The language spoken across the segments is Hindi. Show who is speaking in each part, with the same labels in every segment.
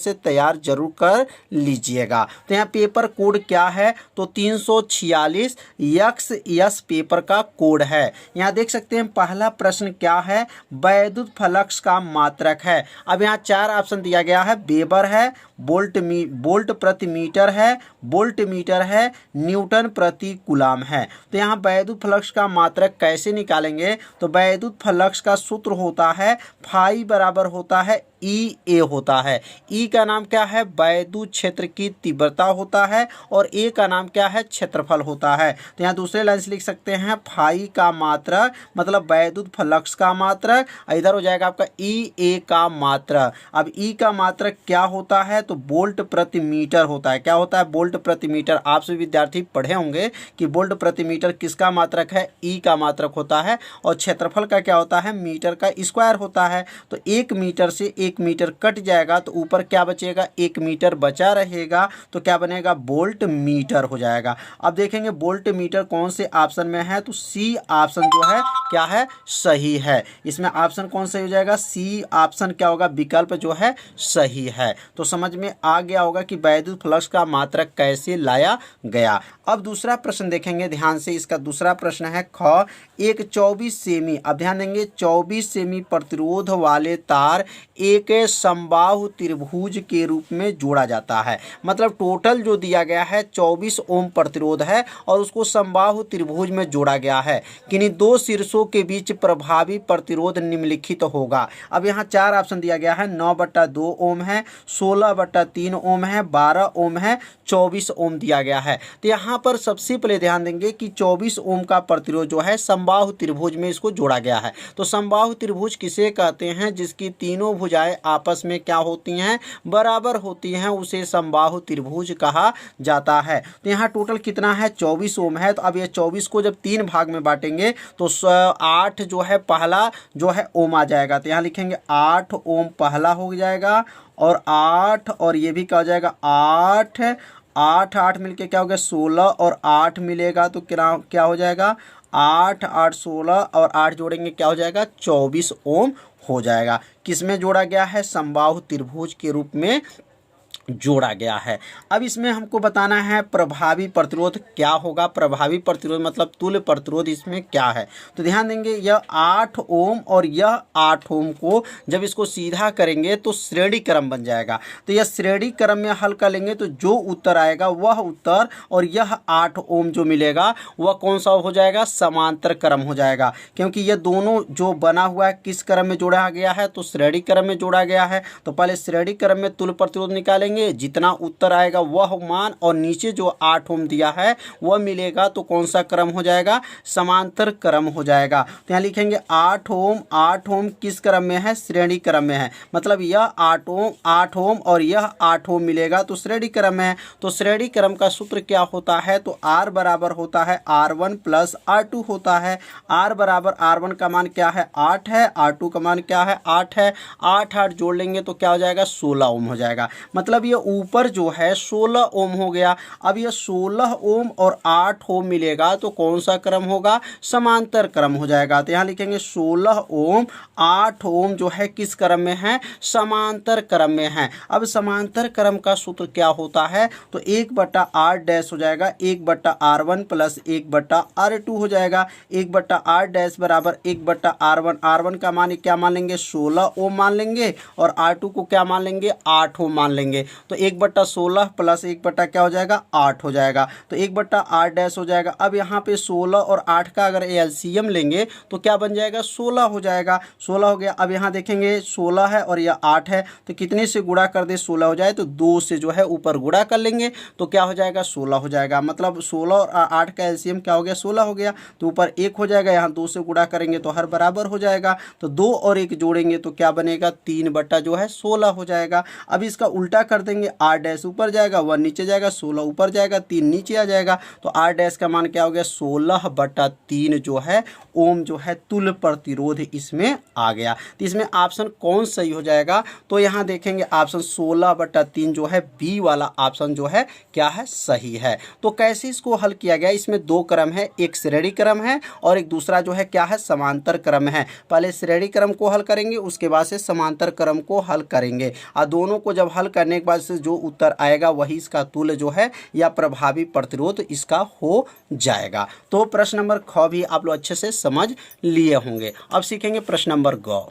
Speaker 1: से तैयार जरूर कर लीजिएगा। तो यहाँ पेपर कोड क्या है, तो 346 XS पेपर का कोड है। यहाँ देख सकते हैं पहला प्रश्न क्या है, वैद्युत फ्लक्स का मात्रक है। अब यहाँ 4 ऑप्शन दिया गया है, वेबर है, वोल्ट प्रति मीटर है, वोल्ट मीटर है, न्यूटन प्रति कूलम है। तो यहाँ वैद्युत फ्लक्स का मात्रक कैसे निकालेंगे, तो वैद्युत फ्लक्स का सूत्र होता है फाई बराबर होता है E होता है। E का नाम क्या है, वैद्युत क्षेत्र की तीव्रता होता है, और A का नाम क्या है, क्षेत्रफल होता है। तो यहाँ दूसरे लाइन से लिख सकते हैं फाई का मात्रक मतलब वैद्युत फ्लक्स का मात्रक, इधर हो जाएगा आपका EA का मात्रक। अब E का मात्रक क्या होता है, तो वोल्ट प्रति मीटर होता है। क्या होता है, वोल्ट प्रति मीटर। आप सभी विद्यार्थी पढ़े होंगे कि वोल्ट प्रति मीटर किसका मात्रक है, E का मात्रक होता है। और क्षेत्रफल का क्या होता है, मीटर का स्क्वायर होता है। तो 1 मीटर से 1 मीटर कट जाएगा तो ऊपर क्या बचेगा, 1 मीटर बचा रहेगा, तो क्या बनेगा, वोल्ट मीटर हो जाएगा। अब देखेंगे वोल्ट मीटर कौन से ऑप्शन में है, तो सी ऑप्शन जो है क्या है, सही है। इसमें ऑप्शन कौन सही हो जाएगा, सी ऑप्शन क्या होगा, विकल्प जो है सही है। तो समझ में आ गया होगा कि वैद्युत फ्लक्स का मात्रक कैसे लाया गया। अब दूसरा प्रश्न देखेंगे ध्यान से। इसका दूसरा प्रश्न है ख, एक 24 सेमी, अब ध्यान देंगे 24 सेमी प्रतिरोध वाले तार एक समबाहु त्रिभुज के रूप में जोड़ा जाता है। मतलब टोटल जो दिया गया है 24 ओम प्रतिरोध है और उसको समबाहु त्रिभुज में जोड़ा गया है। किन्हीं दो शीर्षों के बीच प्रभावी प्रतिरोध निम्नलिखित होगा। अब यहाँ 4 ऑप्शन दिया गया है, 9/2 ओम है, 16/3 ओम है, 12 ओम है, 24 ओम दिया गया है। तो यहाँ पर सबसे पहले ध्यान देंगे कि 24 ओम का प्रतिरोध जो है समबाहु त्रिभुज में इसको जोड़ा गया है। तो समबाहु त्रिभुज किसे कहते हैं, जिसकी तीनों भुजाएं आपस में क्या होती हैं, बराबर होती हैं, उसे समबाहु त्रिभुज कहा जाता है। तो यहाँ टोटल कितना है, 24 ओम है। तो अब ये 24 को जब 3 भाग में बांटेंगे तो 8 जो है पहला जो है ओम आ जाएगा। तो यहाँ लिखेंगे 8 ओम पहला हो जाएगा, और 8 और ये भी क्या हो जाएगा 8 8 8 मिलके क्या हो गया 16, और 8 मिलेगा तो क्या हो जाएगा 8 8 16, और 8 जोड़ेंगे क्या हो जाएगा 24 ओम हो जाएगा। किसमें जोड़ा गया है, समबाहु त्रिभुज के रूप में जोड़ा गया है। अब इसमें हमको बताना है प्रभावी प्रतिरोध क्या होगा। प्रभावी प्रतिरोध मतलब तुल्य प्रतिरोध इसमें क्या है, तो ध्यान देंगे यह 8 ओम और यह 8 ओम को जब इसको सीधा करेंगे तो श्रेणी क्रम बन जाएगा। तो यह श्रेणी क्रम में हल कर लेंगे तो जो उत्तर आएगा वह उत्तर, और यह 8 ओम जो मिलेगा वह कौन सा हो जाएगा, समांतर क्रम हो जाएगा। क्योंकि यह दोनों जो बना हुआ है किस क्रम में जोड़ा गया है, तो श्रेणी क्रम में जोड़ा गया है। तो पहले श्रेणी क्रम में तुल्य प्रतिरोध निकालेंगे, जितना उत्तर आएगा वह मान, और नीचे जो 8 ओम दिया है वह मिलेगा, तो कौन सा क्रम हो जाएगा, समांतर क्रम हो जाएगा। तो यहाँ लिखेंगे 8 ओम किस क्रम में है, श्रेणी क्रम में है। मतलब यह 8 ओम और यह 8 ओम मिलेगा तो श्रेणी क्रम में है। तो श्रेणी क्रम का सूत्र क्या होता है, तो R बराबर होता है R1 + R2 होता है। R बराबर R1 का मान क्या है 8 है, R2 का मान क्या है 8 है। 8 8 जोड़ लेंगे तो क्या हो जाएगा 16 ओम हो जाएगा। मतलब ये ऊपर जो है 16 ओम हो गया। अब ये 16 ओम और 8 ओम मिलेगा तो कौन सा क्रम होगा, समांतर क्रम हो जाएगा। तो यहाँ लिखेंगे 16 ओम 8 ओम जो है किस क्रम में है, समांतर क्रम में है। अब समांतर क्रम का सूत्र क्या होता है, तो 1/r' हो जाएगा, 1/r1 + 1/r2 हो जाएगा। 1/r' बराबर 1/r1, R1 का मान क्या मान लेंगे 16 ओम मान लेंगे, और R2 को क्या मान लेंगे 8 ओम मान लेंगे। तो 1/16 + 1 क्या हो जाएगा 8 हो जाएगा। तो 1/r' हो जाएगा। अब यहाँ पे 16 और 8 का अगर एलसीएम लेंगे तो क्या बन जाएगा 16 हो जाएगा। 16 हो गया। अब यहाँ देखेंगे 16 है और यह 8 है, तो कितने से गुणा कर दे 16 हो जाए, तो 2 से जो है ऊपर गुणा कर लेंगे तो क्या हो जाएगा 16 हो जाएगा। मतलब 16 और 8 का एलसीएम क्या हो गया 16 हो गया। तो ऊपर 1 हो जाएगा, यहाँ 2 से गुणा करेंगे तो हर बराबर हो जाएगा। तो 2 और 1 जोड़ेंगे तो क्या बनेगा 3 बटा जो है 16 हो जाएगा। अब इसका उल्टा कर कर देंगे, आर डैश ऊपर जाएगा, 1 नीचे जाएगा, 16 ऊपर जाएगा, 3 नीचे आ जाएगा, तो आर डैश का मान क्या हो गया 16/3 जो है ओम जो है तुल्य प्रतिरोध इसमें आ गया। तो इसमें ऑप्शन कौन सही हो जाएगा, तो यहाँ देखेंगे ऑप्शन 16/3 जो है बी वाला ऑप्शन जो है क्या है सही है। तो कैसे इसको हल किया गया, इसमें 2 क्रम है, एक श्रेणी क्रम है और एक दूसरा जो है क्या है समांतर क्रम है। पहले श्रेणी क्रम को हल करेंगे, उसके बाद से समांतर क्रम को हल करेंगे, और दोनों को जब हल करने के बाद से जो उत्तर आएगा वही इसका तुल्य जो है या प्रभावी प्रतिरोध इसका हो जाएगा। तो प्रश्न नंबर ख भी आप लोग अच्छे से समझ लिए होंगे। अब सीखेंगे प्रश्न नंबर ग।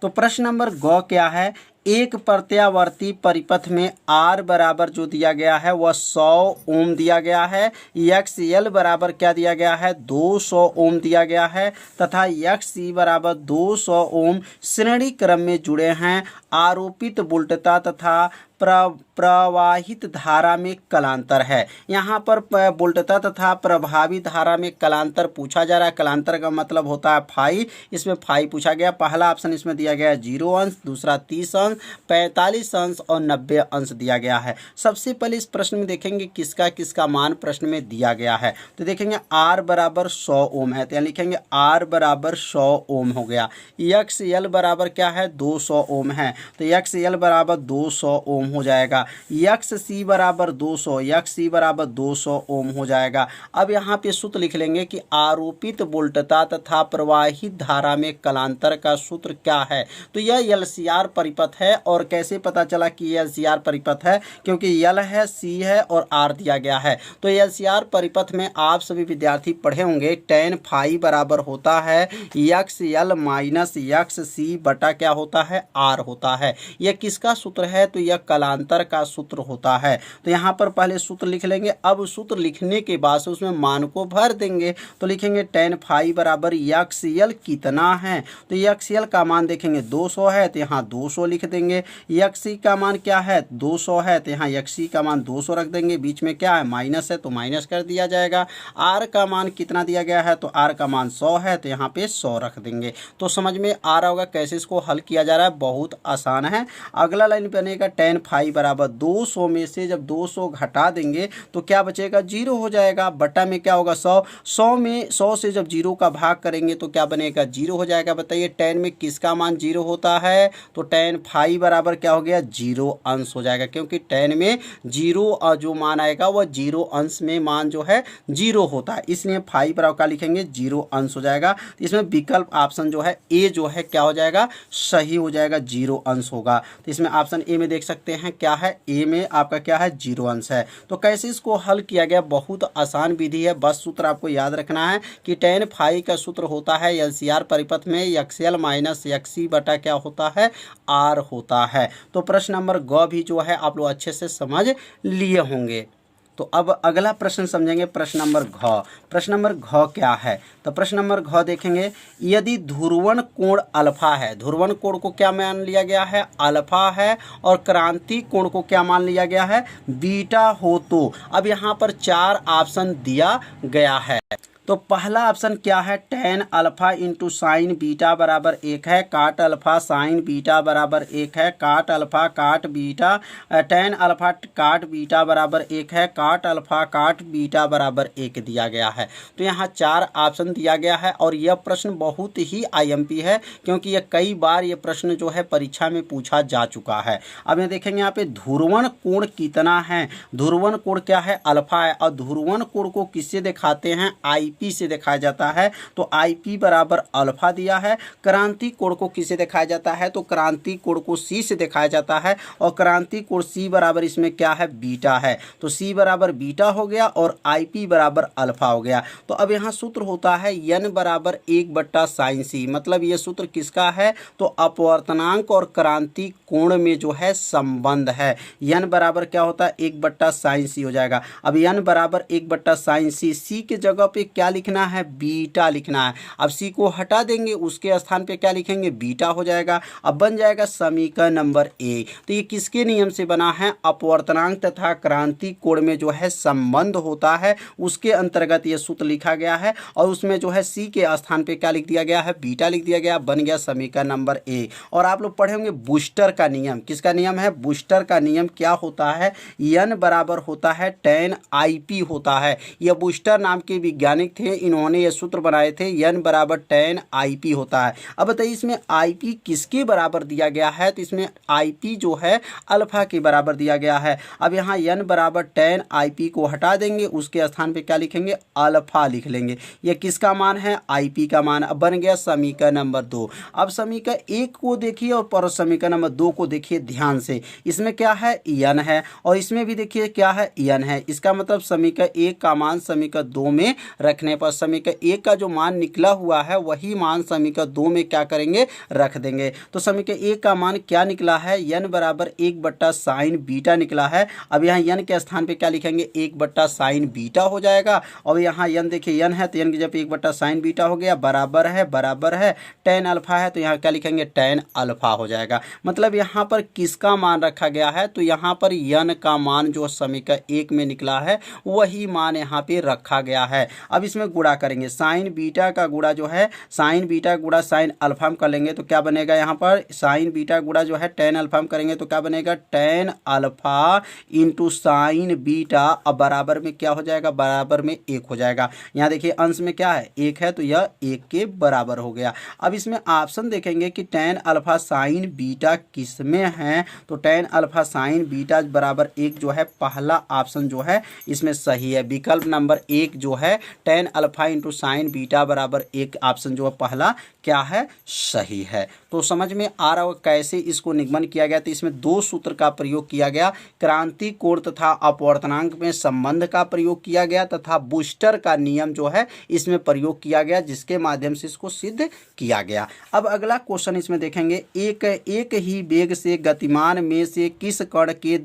Speaker 1: तो प्रश्न नंबर ग क्या है, एक प्रत्यावर्ती परिपथ में R बराबर जो दिया गया है वह 100 ओम दिया गया है, XL बराबर क्या दिया गया है 200 ओम दिया गया है, तथा XC बराबर 200 ओम श्रेणी क्रम में जुड़े हैं। आरोपित वोल्टता तथा प्रवाहित धारा में कलांतर है। यहाँ पर वोल्टता तथा प्रभावी धारा में कलांतर पूछा जा रहा है। कलांतर का मतलब होता है फाई, इसमें फाई पूछा गया। पहला ऑप्शन इसमें दिया गया है 0 अंश, दूसरा 30 अंश, 45 अंश और 90 अंश दिया गया है। सबसे पहले इस प्रश्न में देखेंगे किसका किसका मान प्रश्न में दिया गया है। तो देखेंगे R बराबर 100 ओम है, तो यहाँ लिखेंगे R बराबर 100 ओम हो गया। XL बराबर क्या है 200 ओम है, तो XL बराबर 200 ओम हो जाएगा। XC बराबर 200, XC बराबर 200 ओम हो जाएगा। अब यहाँ पे सूत्र लिख लेंगे कि आरोपित वोल्टता तथा प्रवाहित धारा में कलांतर का सूत्र क्या है। तो यह LCR परिपथ है, और कैसे पता चला कि यह LCR परिपथ है, क्योंकि L है, C है और R दिया गया है। तो LCR परिपथ में आप सभी विद्यार्थी पढ़े होंगे tan फाई बराबर होता है XL माइनस XC बटा क्या होता है R होता है। यह किसका सूत्र है, तो यह कलांतर का सूत्र होता है। तो यहाँ पर पहले सूत्र लिख लेंगे। अब सूत्र लिखने के बाद से उसमें मान को भर देंगे, तो लिखेंगे tan फाई बराबर XL कितना है, तो XL का मान देखेंगे 200 है, तो यहाँ 200 लिख देंगे। XC का मान क्या है 200 है, तो यहाँ XC का मान 200 रख देंगे। बीच में क्या है माइनस है, तो माइनस कर दिया जाएगा। R का मान कितना दिया गया है, तो R का मान 100 है, तो यहाँ पे 100 रख देंगे। तो समझ में आ रहा होगा कैसे इसको हल किया जा रहा है, बहुत आसान है। अगला लाइन बनेगा tan फाई बराबर 200 में से जब 200 घटा देंगे तो क्या बचेगा 0 हो जाएगा। बटा में क्या होगा 100, 100 में 100 से जब 0 का भाग करेंगे तो क्या बनेगा 0 हो जाएगा। बताइए tan में किसका मान 0 होता है, तो tan फाई बराबर क्या हो गया 0 अंश हो जाएगा, क्योंकि tan में 0 जो मान आएगा वह 0 अंश में मान जो है 0 होता है, इसलिए फाई बराबर क्या लिखेंगे 0 अंश हो जाएगा। इसमें विकल्प ऑप्शन जो है ए जो है क्या हो जाएगा सही हो जाएगा, 0 अंश होगा। तो इसमें ऑप्शन ए में देख सकते हैं क्या है, ए में आपका क्या है 0 अंश है। तो कैसे इसको हल किया गया, बहुत आसान विधि है। बस सूत्र आपको याद रखना है कि tan फाई का सूत्र होता है LCR परिपथ में XL माइनस XC बटा क्या होता है R होता है। तो प्रश्न नंबर ग भी जो है आप लोग अच्छे से समझ लिए होंगे। तो अब अगला प्रश्न समझेंगे प्रश्न नंबर घ। प्रश्न नंबर घ क्या है, तो प्रश्न नंबर घ देखेंगे, यदि ध्रुवण कोण अल्फा है, ध्रुवण कोण को क्या मान लिया गया है अल्फा है, और क्रांति कोण को क्या मान लिया गया है बीटा हो, तो अब यहाँ पर 4 ऑप्शन दिया गया है। तो पहला ऑप्शन क्या है tan alpha into sine beta बराबर 1 है, काट अल्फा साइन बीटा बराबर 1 है, काट अल्फा काट बीटा tan अल्फा काट बीटा बराबर 1 है, काट अल्फा काट बीटा बराबर 1 दिया गया है। तो यहाँ 4 ऑप्शन दिया गया है, और यह प्रश्न बहुत ही IMP है, क्योंकि यह कई बार ये प्रश्न जो है परीक्षा में पूछा जा चुका है। अब ये देखेंगे यहाँ पे ध्रुवण कोण कितना है, ध्रुवण कोण क्या है अल्फा है, और ध्रुवण कोण को किससे दिखाते हैं IP से दिखाया जाता है, तो IP बराबर अल्फा दिया है। क्रांति कोण को किससे दिखाया जाता है, तो क्रांति कोण को C से दिखाया जाता है, और क्रांति कोण C बराबर इसमें क्या है बीटा है, तो C बराबर बीटा हो गया और IP बराबर अल्फा हो गया। तो अब यहाँ सूत्र होता है n बराबर 1/sin C, मतलब ये सूत्र किसका है, तो अपवर्तनांक और क्रांति कोण में जो है संबंध है। n बराबर क्या होता है 1/sin C हो जाएगा। अब n बराबर 1/sin C, C के जगह पे क्या क्या लिखना है, बीटा लिखना है। अब सी को हटा देंगे, उसके स्थान पे क्या लिखेंगे, बीटा हो जाएगा। अब बन जाएगा समीकरण नंबर ए। तो ये किसके नियम से बना है, अपवर्तनांक तथा क्रांति कोण में जो है संबंध होता है, उसके अंतर्गत ये सूत्र लिखा गया है। और उसमें जो है सी के स्थान पे क्या लिख दिया गया है, बीटा लिख दिया गया। बन गया समीकरण नंबर ए। और आप लोग पढ़े होंगे बूस्टर का नियम। किसका नियम है, बूस्टर का नियम क्या होता है, n बराबर होता है tan IP होता है। यह बूस्टर नाम के वैज्ञानिक थे, इन्होंने ये सूत्र बनाए थे, n बराबर tan IP होता है। अब बताइए इसमें IP किसके बराबर दिया गया है, तो इसमें IP जो है अल्फा के बराबर दिया गया है। अब यहाँ n बराबर tan IP को हटा देंगे, उसके स्थान पे क्या लिखेंगे, अल्फा लिख लेंगे। यह किसका मान है, IP का मान। अब बन गया समीकरण नंबर 2। अब समीकरण 1 को देखिए और समीकरण नंबर 2 को देखिए ध्यान से। इसमें क्या है, n है, और इसमें भी देखिए क्या है, n है। इसका मतलब समीकरण 1 का मान समीकरण 2 में रखने पर समीकरण 1 का जो मान निकला हुआ है वही मान समीकरण 2 में क्या करेंगे, रख देंगे। तो समीकरण 1 का मान क्या निकला है, n बराबर 1/sin बीटा निकला है। अब यहाँ n के स्थान पे क्या लिखेंगे, 1/sin बीटा हो जाएगा। और यहाँ n देखिए n है तो n की जब 1/sin बीटा हो गया, बराबर है tan अल्फा है तो यहाँ क्या लिखेंगे, tan अल्फा हो जाएगा। मतलब यहाँ पर किसका मान रखा गया है, तो यहाँ पर n का मान जो समीकरण 1 में निकला है वही मान यहाँ पे रखा गया है। अब इसमें गुणा करेंगे, साइन बीटा का गुणा जो है, साइन बीटा गुणा साइन अल्फा में कर लेंगे तो क्या बनेगा, यहाँ पर साइन बीटा गुणा जो है tan अल्फा में करेंगे तो क्या बनेगा, tan alpha into sine beta. अब बराबर में क्या हो जाएगा, बराबर में 1 हो जाएगा। यहाँ देखिए अंश में क्या है, 1 है तो यह 1 के बराबर हो गया। अब इसमें ऑप्शन देखेंगे कि tan अल्फा साइन बीटा किस में है, तो tan अल्फा साइन बीटा बराबर 1 जो है पहला ऑप्शन जो है इसमें सही है। विकल्प नंबर 1 जो है tan alpha into sine beta बराबर 1 ऑप्शन जो है पहला क्या है, सही है। तो समझ में आ रहा होगा कैसे इसको निगमन किया गया। तो इसमें 2 सूत्र का प्रयोग किया गया, क्रांति कोण तथा अपवर्तनांक में संबंध का प्रयोग किया गया तथा बूस्टर का नियम जो है इसमें प्रयोग किया गया, जिसके माध्यम से इसको सिद्ध किया गया। अब अगला क्वेश्चन इसमें देखेंगे, एक ही वेग से गतिमान में से किस कण के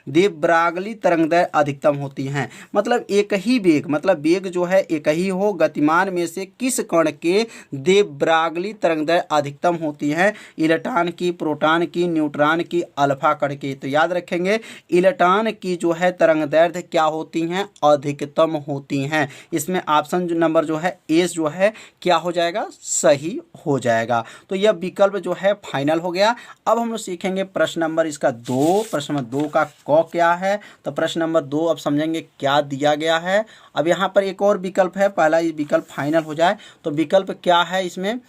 Speaker 1: देवब्रागली तरंगदैर्घ्य अधिकतम होती हैं। मतलब एक ही वेग, मतलब वेग जो है एक ही हो, गतिमान में से किस कण के देवब्रागली तरंगदैर्घ्य अधिकतम होती हैं, इलेक्ट्रॉन की, प्रोटॉन की, न्यूट्रॉन की, अल्फा कण की। तो याद रखेंगे इलेक्ट्रॉन की जो है तरंगदैर्घ्य क्या होती हैं, अधिकतम होती हैं। इसमें ऑप्शन नंबर जो है ए जो है क्या हो जाएगा, सही हो जाएगा। तो यह विकल्प जो है फाइनल हो गया। अब हम लोग सीखेंगे प्रश्न नंबर इसका 2। प्रश्न नंबर 2 का क क्या है, तो प्रश्न नंबर 2 अब समझेंगे क्या दिया गया है। अब यहाँ पर एक और विकल्प है, पहला ये विकल्प फाइनल हो जाए तो विकल्प क्या है इसमें,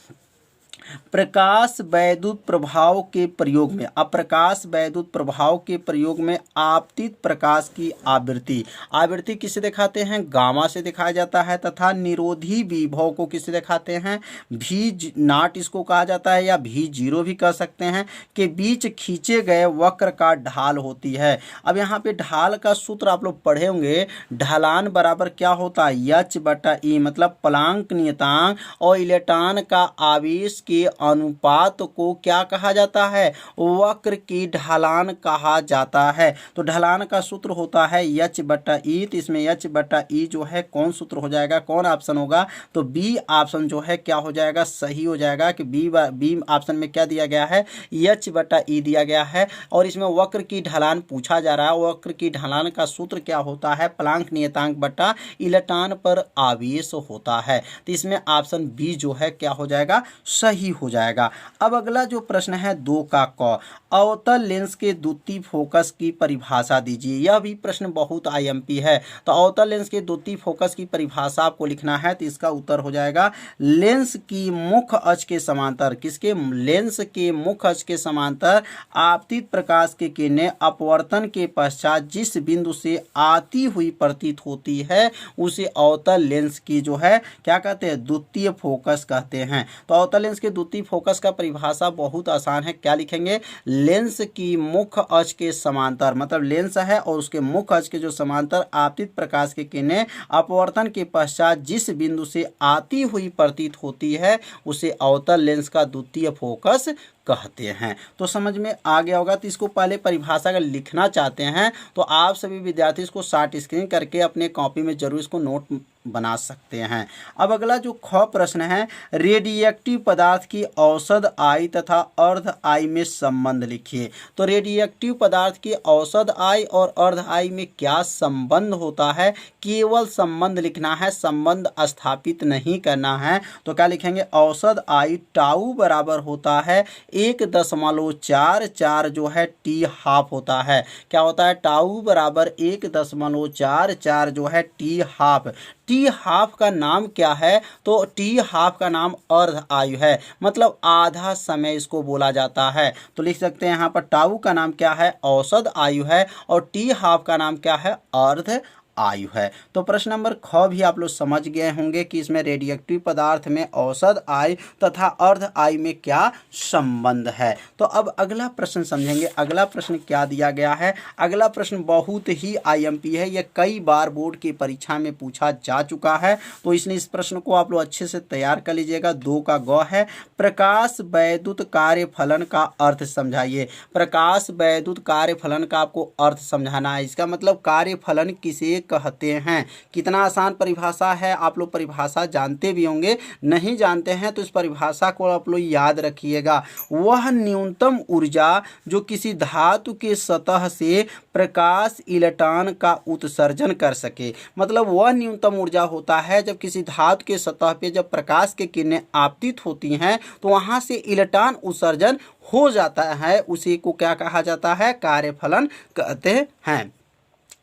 Speaker 1: प्रकाश वैद्युत प्रभाव के प्रयोग में, अप्रकाश वैद्युत प्रभाव के प्रयोग में आपतित प्रकाश की आवृत्ति किसे दिखाते हैं, गामा से दिखाया जाता है तथा निरोधी विभव को किसे दिखाते हैं, V0 इसको कहा जाता है या V0 भी कह सकते हैं, के बीच खींचे गए वक्र का ढाल होती है। अब यहाँ पे ढाल का सूत्र आप लोग पढ़े होंगे, ढलान बराबर क्या होता है, h/e, मतलब प्लांक नियतांक और इलेक्ट्रॉन का आवेश के अनुपात को क्या कहा जाता है, वक्र की ढलान कहा जाता है। तो ढलान का सूत्र होता है h/e। तो इसमें h/e जो है कौन सूत्र हो जाएगा, कौन ऑप्शन होगा, तो बी ऑप्शन जो है क्या हो जाएगा, सही हो जाएगा। कि बी ऑप्शन में क्या दिया गया है, h/e दिया गया है। और इसमें वक्र की ढलान पूछा जा रहा है, वक्र की ढलान का सूत्र क्या होता है, प्लांक नियतांक बटा इलेक्ट्रॉन पर आवेश होता है। तो इसमें ऑप्शन बी जो है क्या हो जाएगा, सही हो जाएगा। अब अगला जो प्रश्न है 2 का क, अवतल लेंस के द्वितीय फोकस की परिभाषा दीजिए। यह भी प्रश्न बहुत आईएमपी है। तो अवतल लेंस के द्वितीय फोकस की परिभाषा आपको लिखना है, तो इसका उत्तर हो जाएगा लेंस की मुख्य अक्ष के समांतर, किसके, लेंस के मुख्य अक्ष के समांतर आपतित प्रकाश की किरणें अपवर्तन के पश्चात जिस बिंदु से आती हुई प्रतीत होती है उसे अवतल लेंस की जो है क्या कहते हैं, द्वितीय फोकस कहते हैं। तो अवतल लेंस के द्वितीय फोकस का परिभाषा बहुत आसान है, क्या लिखेंगे, लेंस की मुख्य अक्ष के समांतर, मतलब लेंस है और उसके मुख्य अक्ष के जो समांतर आपतित प्रकाश की किरणें अपवर्तन के पश्चात जिस बिंदु से आती हुई प्रतीत होती है उसे अवतल लेंस का द्वितीय फोकस कहते हैं। तो समझ में आ गया होगा। तो इसको पहले परिभाषा अगर लिखना चाहते हैं तो आप सभी विद्यार्थी इसको शॉर्ट स्क्रीन करके अपने कॉपी में जरूर इसको नोट बना सकते हैं। अब अगला जो ख प्रश्न है, रेडियोएक्टिव पदार्थ की औसत आयु तथा अर्ध आयु में संबंध लिखिए। तो रेडियोएक्टिव पदार्थ की औसत आयु और अर्ध आयु में क्या संबंध होता है, केवल संबंध लिखना है, संबंध स्थापित नहीं करना है। तो क्या लिखेंगे, औसत आयु टाउ बराबर होता है 1.44 जो है टी हाफ होता है। क्या होता है, टाउ बराबर 1.44 जो है टी हाफ। टी हाफ का नाम क्या है, तो टी हाफ का नाम अर्ध आयु है, मतलब आधा समय इसको बोला जाता है। तो लिख सकते हैं यहाँ पर टाउ का नाम क्या है, औसत आयु है, और टी हाफ का नाम क्या है, अर्ध आयु है। तो प्रश्न नंबर ख भी आप लोग समझ गए होंगे कि इसमें रेडियोएक्टिव पदार्थ में औसत आयु तथा अर्ध आयु में क्या संबंध है। तो अब अगला प्रश्न समझेंगे। अगला प्रश्न क्या दिया गया है। अगला प्रश्न बहुत ही आईएमपी है, यह कई बार बोर्ड की परीक्षा में पूछा जा चुका है। तो इसलिए इस प्रश्न को आप लोग अच्छे से तैयार कर लीजिएगा। 2 का ग है, प्रकाश वैद्युत कार्य फलन का अर्थ समझाइए। प्रकाश वैद्युत कार्य फलन का आपको अर्थ समझाना है। इसका मतलब कार्य फलन किसे कहते हैं। कितना आसान परिभाषा है, आप लोग परिभाषा जानते भी होंगे, नहीं जानते हैं तो इस परिभाषा को आप लोग याद रखिएगा। वह न्यूनतम ऊर्जा जो किसी धातु के सतह से प्रकाश इलेक्ट्रॉन का उत्सर्जन कर सके, मतलब वह न्यूनतम ऊर्जा होता है जब किसी धातु के सतह पे जब प्रकाश की किरणें आपतित होती हैं तो वहां से इलेक्ट्रॉन उत्सर्जन हो जाता है, उसी को क्या कहा जाता है, कार्यफलन कहते हैं।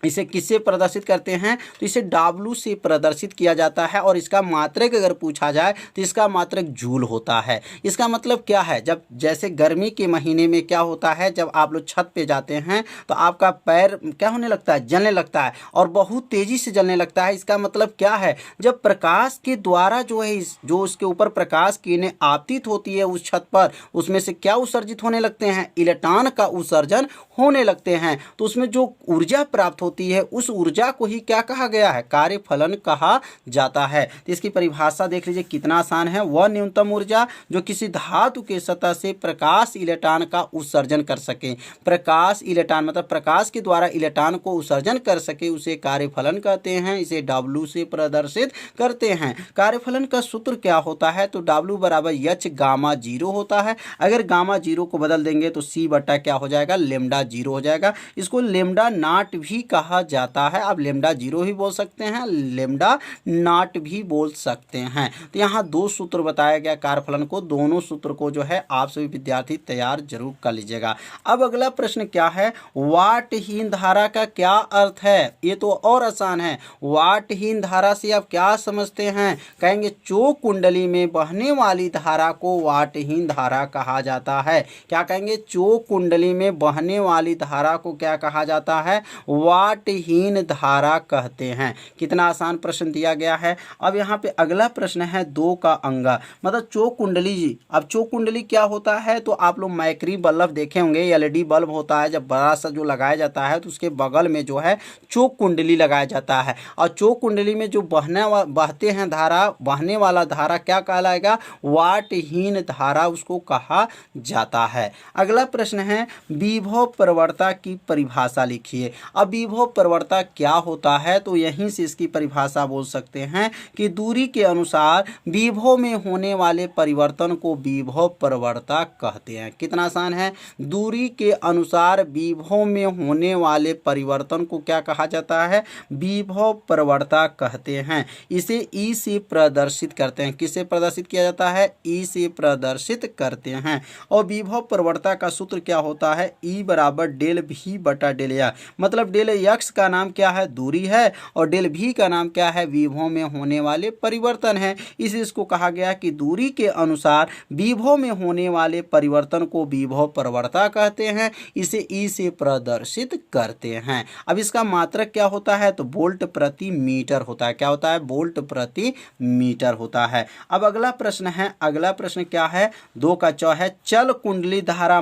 Speaker 1: इसे किससे प्रदर्शित करते हैं, तो इसे W से प्रदर्शित किया जाता है। और इसका मात्रक अगर पूछा जाए तो इसका मात्रक जूल होता है। इसका मतलब क्या है, जब जैसे गर्मी के महीने में क्या होता है, जब आप लोग छत पे जाते हैं तो आपका पैर क्या होने लगता है, जलने लगता है, और बहुत तेजी से जलने लगता है। इसका मतलब क्या है, जब प्रकाश के द्वारा जो है जो उसके ऊपर प्रकाश किरणें आपतित होती है उस छत पर, उसमें से क्या उत्सर्जित होने लगते हैं, इलेक्ट्रॉन का उत्सर्जन होने लगते हैं। तो उसमें जो ऊर्जा प्राप्त होती है उस ऊर्जा को ही क्या कहा गया है, कार्यफलन कहा जाता है। तो इसकी परिभाषा देख लीजिए, कितना आसान है। वह न्यूनतम ऊर्जा जो किसी धातु के सतह से प्रकाश इलेक्ट्रॉन का उत्सर्जन कर सके। प्रकाश इलेक्ट्रॉन मतलब प्रकाश के द्वारा इलेक्ट्रॉन को उत्सर्जन कर सके, उसे कार्यफलन कहते हैं। इसे W से प्रदर्शित करते हैं। कार्यफलन का सूत्र क्या होता है, तो W बराबर H गामा 0 होता है। अगर गामा 0 को बदल देंगे तो C बटा क्या हो जाएगा, लेमडा 0 हो जाएगा। इसको लेमडा नॉट भी कहा जाता है। आप लेमडा 0 भी बोल सकते हैं, लेमडा नॉट भी बोल सकते हैं। तो यहाँ 2 सूत्र बताया गया कार्यफलन को, दोनों सूत्र को जो है आप सभी विद्यार्थी तैयार जरूर कर लीजिएगा। अब अगला प्रश्न क्या है, वाटहीन धारा का क्या अर्थ है। ये तो और आसान है। वाटहीन धारा से आप क्या समझते हैं, कहेंगे चोक कुंडली में बहने वाली धारा को वाटहीन धारा कहा जाता है। क्या कहेंगे, चोक कुंडली में बहने वाली धारा को क्या कहा जाता है, वाटहीन धारा कहते हैं। कितना आसान प्रश्न दिया गया है। अब यहाँ पे अगला प्रश्न है 2 का अंगा, मतलब चोक कुंडली जी। अब चोक कुंडली क्या होता है, तो आप लोग मैक्री बल्ब देखे होंगे, LED बल्ब होता है, जब बड़ा सा जो लगाया जाता है तो उसके बगल में जो है चोक कुंडली लगाया जाता है। और चोक कुंडली में जो बहते हैं धारा, बहने वाला धारा क्या कहलाएगा, वाटहीन धारा उसको कहा जाता है। अगला प्रश्न है विभव प्रवणता की परिभाषा लिखिए। अब विभव प्रवणता क्या होता है, तो यहीं से इसकी परिभाषा बोल सकते हैं कि दूरी के अनुसार विभव में होने वाले परिवर्तन को विभव प्रवणता कहते हैं। कितना आसान है, दूरी के अनुसार विभव में होने वाले परिवर्तन को क्या कहा जाता है, विभव प्रवणता कहते हैं। इसे ई से प्रदर्शित करते हैं। किससे प्रदर्शित किया जाता है, ई से प्रदर्शित करते हैं। और विभव प्रवणता का सूत्र क्या होता है, ई बराबर डेल V बटा डेल या, मतलब डेल x का नाम क्या है, दूरी है, और डेल V का नाम क्या है, विभव में होने वाले परिवर्तन है। इसको कहा गया कि दूरी के अनुसार विभव में होने वाले परिवर्तन को विभव प्रवणता कहते हैं। इसे ई से प्रदर्शित करते हैं। अब इसका मात्रक क्या होता है, तो वोल्ट प्रति मीटर होता है। क्या होता है, वोल्ट प्रति मीटर होता है। अब अगला प्रश्न है, अगला प्रश्न क्या है, 2 का च है, चल कुंडली धारा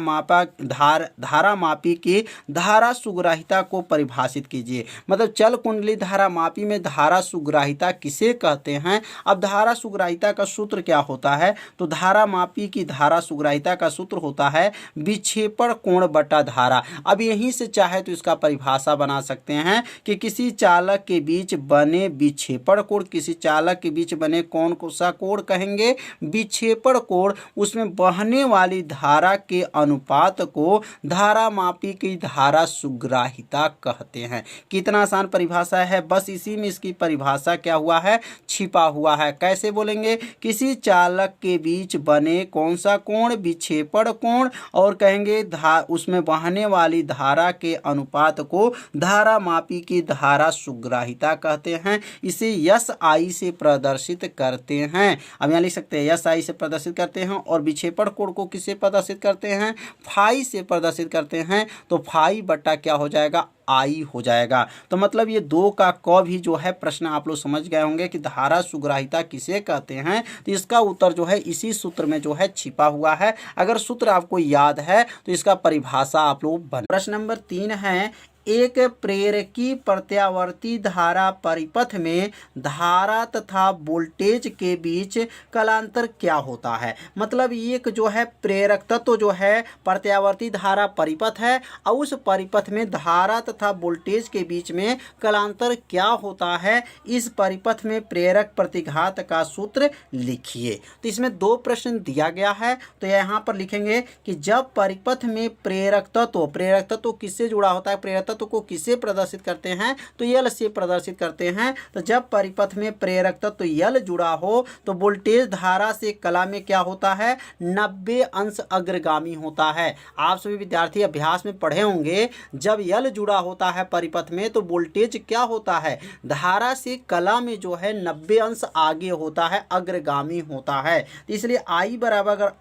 Speaker 1: मापी की धारा सुग्राहिता को परिभाषित परिभाषित कीजिए। मतलब चल कुंडली धारा मापी में धारा सुग्राहिता किसे कहते हैं। अब धारा सुग्राहिता का सूत्र क्या होता है, तो धारा मापी की धारा सुग्राहिता का सूत्र होता है विक्षेपण कोण बटा धारा। अब यहीं से चाहे तो इसका परिभाषा बना सकते हैं कि किसी चालक के बीच बने विक्षेपण कोण, किसी चालक के बीच बने कौन सा कोण कहेंगे, विक्षेपण कोण, उसमें बहने वाली धारा के अनुपात को धारा मापी की धारा सुग्राहिता कहते हैं। कितना आसान परिभाषा है, बस इसी में इसकी परिभाषा क्या हुआ है, छिपा हुआ है। कैसे बोलेंगे, किसी चालक के बीच बने कौन सा कोण, विक्षेपण कोण, और कहेंगे उसमें बहने वाली धारा के अनुपात को धारा मापी की धारा सुग्राहिता कहते हैं। इसे यस आई से प्रदर्शित करते हैं। अब यहाँ लिख सकते हैं यस आई से प्रदर्शित करते हैं, और विक्षेपण कोण को किससे प्रदर्शित करते हैं, फाई से प्रदर्शित करते हैं। तो फाई बट्टा क्या हो जाएगा, आई हो जाएगा। तो मतलब ये दो का क भी जो है प्रश्न आप लोग समझ गए होंगे कि धारा सुग्राहिता किसे कहते हैं। तो इसका उत्तर जो है इसी सूत्र में जो है छिपा हुआ है। अगर सूत्र आपको याद है तो इसका परिभाषा आप लोग बना। प्रश्न नंबर 3 है, एक प्रेरकी प्रत्यावर्ती धारा परिपथ में धारा तथा वोल्टेज के बीच कलांतर क्या होता है। मतलब एक जो है प्रेरक तत्व जो है प्रत्यावर्ती धारा परिपथ है, और उस परिपथ में धारा तथा वोल्टेज के बीच में कलांतर क्या होता है। इस परिपथ में प्रेरक प्रतिघात का सूत्र लिखिए। तो इसमें दो प्रश्न दिया गया है, तो यहाँ पर लिखेंगे कि जब परिपथ में प्रेरक तत्व किससे जुड़ा होता है, प्रेरक तत्व को किसे प्रदर्शित करते हैं, तो यल से प्रदर्शित करते हैं। तो जब परिपथ में प्रेरक तत्व यल जुड़ा हो तो वोल्टेज धारा से कला में क्या होता है, 90 अंश अग्रगामी होता है। आप सभी विद्यार्थी अभ्यास में पढ़े होंगे, जब यल जुड़ा होता है परिपथ में तो वोल्टेज क्या होता है, धारा से कला में जो है 90 अंश आगे होता है, अग्रगामी होता है। तो इसलिए आई बराबर, अगर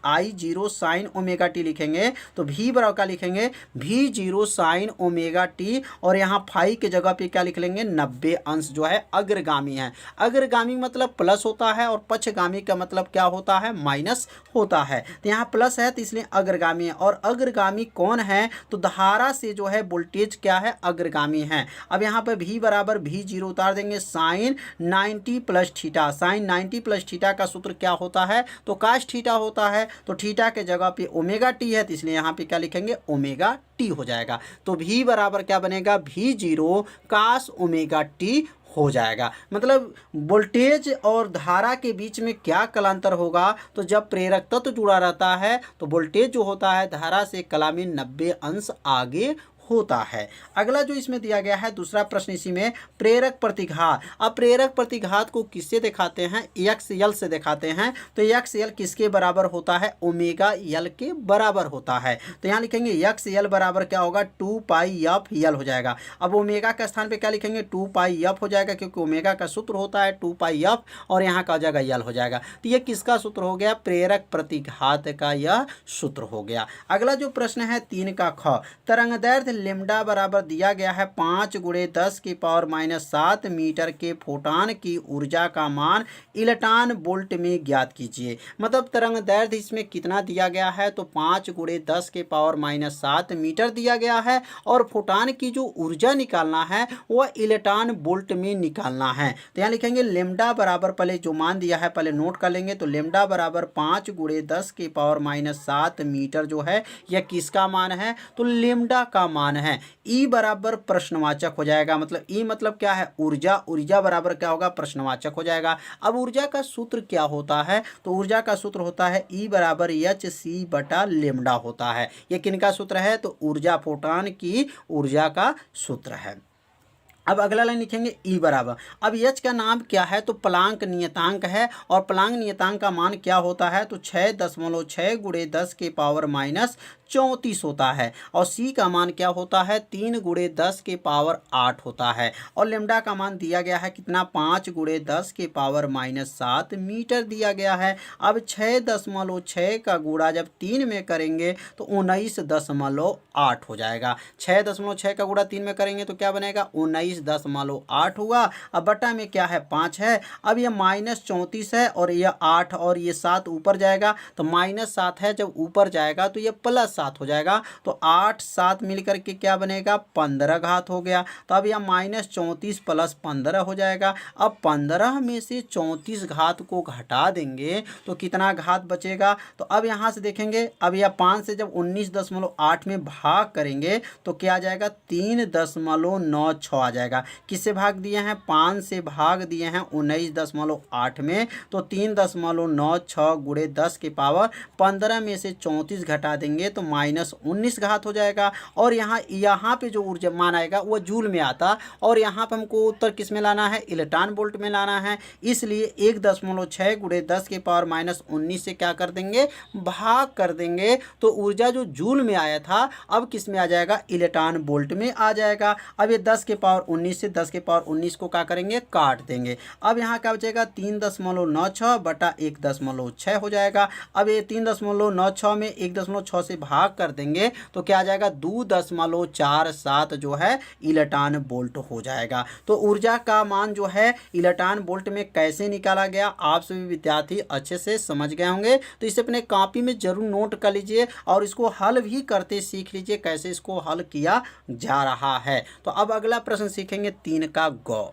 Speaker 1: आई जीरो साइन ओमेगा टी लिखेंगे तो भी बराबर का लिखेंगे भी जीरो साइन ओमेगा टी, और यहाँ फाई के जगह पे क्या लिख लेंगे, 90 अंश जो है अग्रगामी है। अग्रगामी मतलब प्लस होता है, और पक्षगामी का मतलब क्या होता है, माइनस होता है। तो यहाँ प्लस है तो इसलिए अग्रगामी है, और अग्रगामी कौन है, तो धारा से जो है वोल्टेज क्या है, अग्रगामी है। अब यहाँ पर भी बराबर भी जीरो उतार देंगे, sine 90 plus theta. Sine 90 plus theta का सूत्र क्या होता है, तो काश थीटा होता है। तो थीटा के जगह पे ओमेगा टी है, तो इसलिए यहाँ पे क्या लिखेंगे, ओमेगा टी हो जाएगा। तो भी बराबर क्या बनेगा, भी जीरो कास ओमेगा टी हो जाएगा। मतलब वोल्टेज और धारा के बीच में क्या कलांतर होगा, तो जब प्रेरक तत्व जुड़ा रहता है तो वोल्टेज जो होता है धारा से कला में 90 अंश आगे होता है। अगला जो इसमें दिया गया है दूसरा प्रश्न इसी में, प्रेरक प्रतिघात। अब प्रेरक प्रतिघात को किससे दिखाते हैं, एक्स यल से दिखाते हैं। तो एक्स यल किसके बराबर होता है, ओमेगा यल के बराबर होता है। तो यहाँ लिखेंगे एक्स यल बराबर क्या होगा, 2 पाई एफ यल हो जाएगा। अब ओमेगा का स्थान पे क्या लिखेंगे, 2 पाई एफ हो जाएगा, क्योंकि ओमेगा का सूत्र होता है 2 पाई एफ, और यहाँ का जगह यल हो जाएगा। तो ये किसका सूत्र हो गया, प्रेरक प्रतिघात का यह सूत्र हो गया। अगला जो प्रश्न है 3 का ख, तरंगदैर्घ्य लेमडा बराबर दिया गया है 5 × 10⁻⁷ मीटर के फोटान की ऊर्जा का मान इलेक्ट्रॉन वोल्ट में ज्ञात कीजिए। मतलब तरंगदैर्घ्य इसमें कितना दिया गया है, तो 5 × 10⁻⁷ मीटर दिया गया है, और फोटान की जो ऊर्जा निकालना है वह इलेक्ट्रॉन वोल्ट में निकालना है। तो यहाँ लिखेंगे लेमडा बराबर, पहले जो मान दिया है पहले नोट कर लेंगे। तो लेमडा बराबर 5 × 10⁻⁷ मीटर जो है यह किसका मान है, तो लेमडा का मान है। ई बराबर प्रश्नवाचक हो जाएगा। मतलब ई मतलब क्या है, ऊर्जा। ऊर्जा बराबर क्या होगा, प्रश्नवाचक हो जाएगा। अब ऊर्जा का सूत्र क्या होता है, तो ऊर्जा का सूत्र होता है ई बराबर Hc बटा लेमडा होता है। ये किनका सूत्र है, तो ऊर्जा, फोटान की ऊर्जा का सूत्र है। अब अगला लाइन लिखेंगे ई बराबर, अब एच का नाम क्या है, तो प्लांक नियतांक है, और प्लांक नियतांक का मान क्या होता है, तो 6.6 × 10⁻⁴ होता है। और सी का मान क्या होता है, 3 × 10⁸ होता है। और लेमडा का मान दिया गया है कितना, 5 × 10⁻⁷ मीटर दिया गया है। अब 6.6 का गुणा जब 3 में करेंगे तो 19.8 हो जाएगा। 6.6 का गुणा 3 में करेंगे तो क्या बनेगा, 19 29.8 हुआ। अब बटा में क्या है 5 है। अब ये -34 है और ये 8 और ये 7 ऊपर जाएगा तो -7 है, जब ऊपर जाएगा तो ये +7 हो जाएगा। तो 8 7 मिलकर के क्या बनेगा 15 घात हो गया। तो अब यह -34 + 15 हो जाएगा। अब 15 में से 34 घात को घटा देंगे तो कितना घात बचेगा। तो अब यहाँ से देखेंगे, अब यह 5 से जब 19.8 में भाग करेंगे तो क्या आ जाएगा 3.96 आ जाएगा। किससे भाग दिए हैं 5 से भाग दिए हैं 19.8 में, तो 3.96 गुणे 10 की पावर 15 में से 34 घटा देंगे तो -19 घात हो जाएगा। और यहाँ पे जो ऊर्जा मान आएगा वो जूल में आता, और यहाँ पे हमको उत्तर किस में लाना है इलेक्ट्रॉन वोल्ट में लाना है। इसलिए 1.6 गुणे 10 की पावर -19 से क्या कर देंगे भाग कर देंगे, तो ऊर्जा जो जूल में आया था अब किस में आ जाएगा इलेक्ट्रॉन वोल्ट में आ जाएगा। अब ये 10 के पावर 19 से 10 के पावर 19 को क्या करेंगे काट देंगे। अब यहाँ क्या बचेगा 3.96 बटा 1.6 हो जाएगा। अब ये 3.96 में 1.6 से भाग कर देंगे तो क्या आ जाएगा 2.47 जो है इलेक्ट्रॉन वोल्ट हो जाएगा। तो ऊर्जा का मान जो है इलेक्ट्रॉन वोल्ट में कैसे निकाला गया आप सभी विद्यार्थी अच्छे से समझ गए होंगे। तो इसे अपने कॉपी में जरूर नोट कर लीजिए और इसको हल भी करते सीख लीजिए कैसे इसको हल किया जा रहा है। तो अब अगला प्रश्न सीखेंगे 3 का गौ।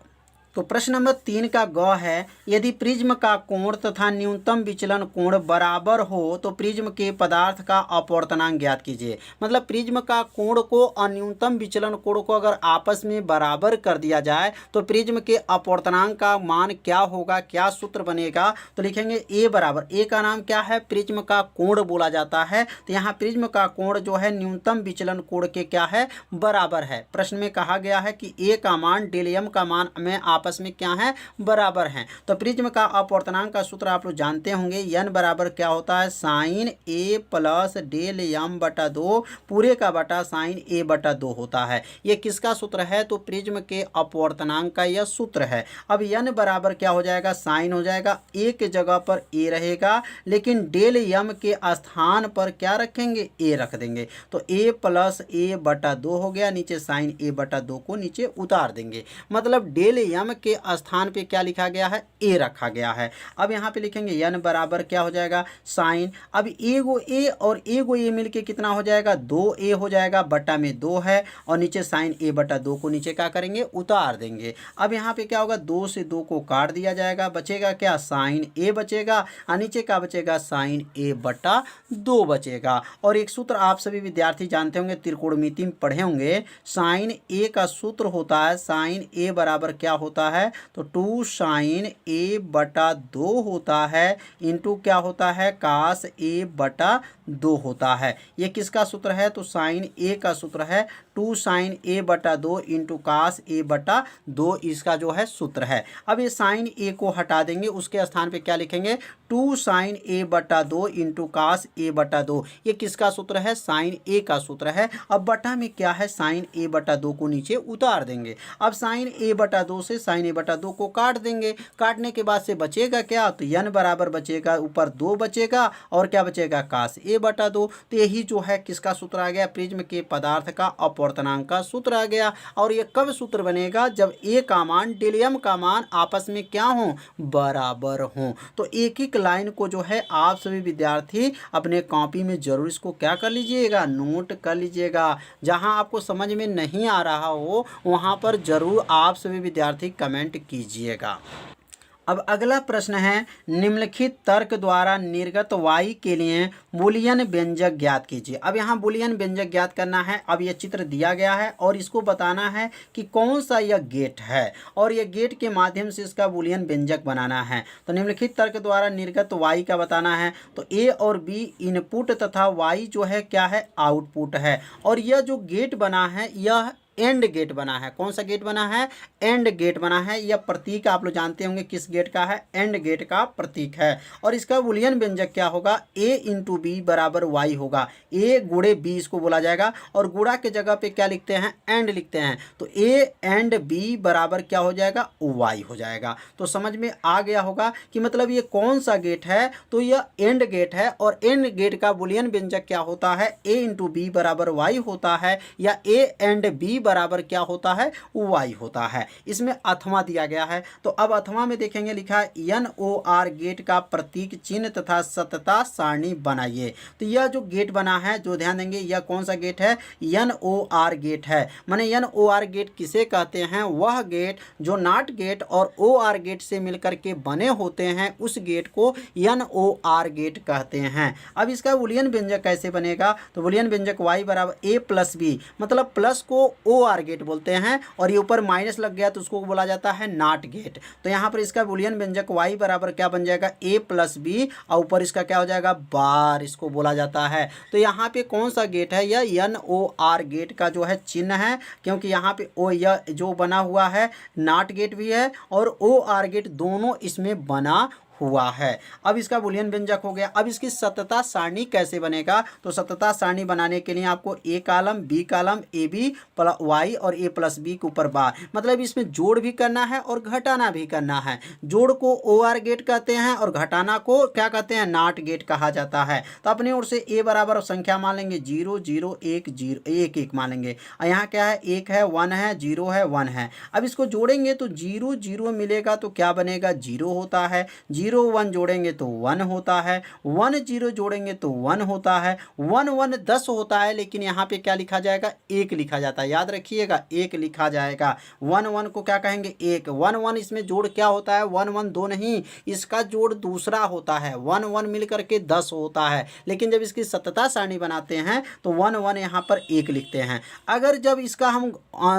Speaker 1: तो प्रश्न नंबर 3 का ग है, यदि प्रिज्म का कोण तथा न्यूनतम विचलन कोण बराबर हो तो प्रिज्म के पदार्थ का अपवर्तनांक ज्ञात कीजिए। मतलब प्रिज्म का कोण को और न्यूनतम विचलन कोण को अगर आपस में बराबर कर दिया जाए तो प्रिज्म के अपवर्तनांक का मान क्या होगा, क्या सूत्र बनेगा। तो लिखेंगे ए बराबर, ए का नाम क्या है प्रिज्म का कोण बोला जाता है। तो यहाँ प्रिज्म का कोण जो है न्यूनतम विचलन कोण के क्या है बराबर है। प्रश्न में कहा गया है कि ए का मान डेल एम का मान में आपस में क्या है बराबर हैं। तो प्रिज्म का अपवर्तनांक का सूत्र आप लोग जानते होंगे, n बराबर क्या होता है साइन ए प्लस डेल एम बटा 2 पूरे का बटा साइन ए बटा 2 होता है। ये किसका सूत्र है तो प्रिज्म के अपवर्तनांक का यह सूत्र है। अब n बराबर क्या हो जाएगा साइन हो जाएगा, ए के जगह पर ए रहेगा लेकिन डेल एम के स्थान पर क्या रखेंगे ए रख देंगे। तो ए प्लस ए बटा 2 हो गया, नीचे साइन ए बटा 2 को नीचे उतार देंगे। मतलब डेल एम के स्थान पे क्या लिखा गया है ए रखा गया है। अब यहाँ पे लिखेंगे n बराबर क्या हो जाएगा साइन, अब एगो ए और एगो ए मिलके कितना हो जाएगा 2a हो जाएगा, बटा में 2 है और नीचे साइन ए बटा 2 को नीचे क्या करेंगे उतार देंगे। अब यहाँ पे क्या होगा 2 से 2 को काट दिया जाएगा, बचेगा क्या साइन ए बचेगा और नीचे क्या बचेगा साइन ए बटा 2 बचेगा। और एक सूत्र आप सभी विद्यार्थी जानते होंगे, त्रिकोणमिति में पढ़े होंगे, साइन ए का सूत्र होता है साइन ए बराबर क्या होता है तो 2 साइन ए बटा 2 होता है इंटू क्या होता है कास ए बटा 2 होता है। ये किसका सूत्र है तो साइन ए का सूत्र है 2 साइन ए बटा 2 इंटू कास ए बटा 2 इसका जो है सूत्र है। अब ये साइन ए को हटा देंगे, उसके स्थान पे क्या लिखेंगे 2 साइन ए बटा 2 इंटू कास ए बटा 2। ये किसका सूत्र है साइन ए का सूत्र है। अब बटा में क्या है साइन ए बटा 2 को नीचे उतार देंगे। अब साइन ए बटा 2 से साइन ए बटा 2 को काट देंगे, काटने के बाद से बचेगा क्या तो n बराबर बचेगा, ऊपर 2 बचेगा और क्या बचेगा कास ए बटा 2। तो यही जो है किसका सूत्र आ गया प्रिज्म के पदार्थ का अपवर्तनांक का सूत्र आ गया। और ये कब सूत्र बनेगा जब ए का मान डेल एम का मान आपस में क्या हो बराबर हो। तो एक एक लाइन को जो है आप सभी विद्यार्थी अपने कॉपी में जरूर इसको क्या कर लीजिएगा नोट कर लीजिएगा। जहां आपको समझ में नहीं आ रहा हो वहां पर जरूर आप सभी विद्यार्थी कमेंट कीजिएगा। अब अगला प्रश्न है, निम्नलिखित तर्क द्वारा निर्गत y के लिए बूलियन व्यंजक ज्ञात कीजिए। अब यहाँ बूलियन व्यंजक ज्ञात करना है। अब यह चित्र दिया गया है और इसको बताना है कि कौन सा यह गेट है और यह गेट के माध्यम से इसका बूलियन व्यंजक बनाना है। तो निम्नलिखित तर्क द्वारा निर्गत y का बताना है। तो a और b इनपुट तथा y जो है क्या है आउटपुट है। और यह जो गेट बना है यह एंड गेट बना है। कौन सा गेट बना है एंड गेट बना है। यह प्रतीक आप लोग जानते होंगे किस गेट का है एंड गेट का प्रतीक है। और इसका बूलियन व्यंजक क्या होगा a इंटू बी बराबर y होगा। a गुणे b इसको बोला जाएगा और गुणा के जगह पे क्या लिखते हैं एंड लिखते हैं। तो a एंड b बराबर क्या हो जाएगा y हो जाएगा। तो समझ में आ गया होगा कि मतलब ये कौन सा गेट है तो यह एंड गेट है। और एंड गेट का बूलियन व्यंजक क्या होता है a इंटू बी बराबर y होता है या a एंड b बराबर क्या होता है, y होता है। इसमें अथवा दिया गया है, तो अब अथवा में देखेंगे लिखा है NOR गेट का प्रतीक चिन्ह तथा सतता सारणी बनाइए। तो यह जो गेट बना है, जो ध्यान देंगे, यह कौन सा गेट है, NOR गेट है। माने NOR गेट किसे कहते हैं, वह गेट जो नॉट गेट और OR गेट से मिलकर के बने होते हैं, उस गेट को NOR गेट कहते हैं। अब इसका बूलियन व्यंजक कैसे बनेगा, तो बूलियन व्यंजक y बराबर a प्लस बी, मतलब प्लस को OR गेट बोलते हैं और ये ऊपर माइनस लग गया तो उसको बोला जाता है नॉट गेट। तो यहाँ पर इसका बूलियन व्यंजक y बराबर क्या बन जाएगा, a प्लस बी, और ऊपर इसका क्या हो जाएगा, बार, इसको बोला जाता है। तो यहाँ पे कौन सा गेट है, यह NOR गेट का जो है चिन्ह है, क्योंकि यहाँ पे ओ यह जो बना हुआ है नॉट गेट भी है और OR गेट दोनों इसमें बना हुआ है। अब इसका बूलियन व्यंजक हो गया। अब इसकी सतता सारणी कैसे बनेगा, तो सतता सारणी बनाने के लिए आपको a column, b column, AB plus y और a प्लस बी के ऊपर बार, मतलब इसमें जोड़ भी करना है और घटाना भी करना है। जोड़ को OR गेट कहते हैं और घटाना को क्या कहते हैं, नॉट गेट कहा जाता है। तो अपनी ओर से a बराबर संख्या मान लेंगे 0 0 1 0 1 1 मान लेंगे, और यहाँ क्या है, 1 है, 1 है, 0 है, 1 है। अब इसको जोड़ेंगे तो 0 0 मिलेगा तो क्या बनेगा, 0 होता है। 0 1 जोड़ेंगे तो 1 होता है, 1 0 जोड़ेंगे तो 1 होता है, 1 1 10 होता है, लेकिन यहाँ पे क्या लिखा जाएगा, 1 लिखा जाता है। याद रखिएगा 1 लिखा जाएगा। 1 1 को क्या कहेंगे, 1 1 1 इसमें जोड़ क्या होता है, 1 1 2 नहीं, इसका जोड़ दूसरा होता है। 1 1 मिल करके 10 होता है, लेकिन जब इसकी सतता सारणी बनाते हैं तो 1 1 यहाँ पर 1 लिखते हैं। अगर जब इसका हम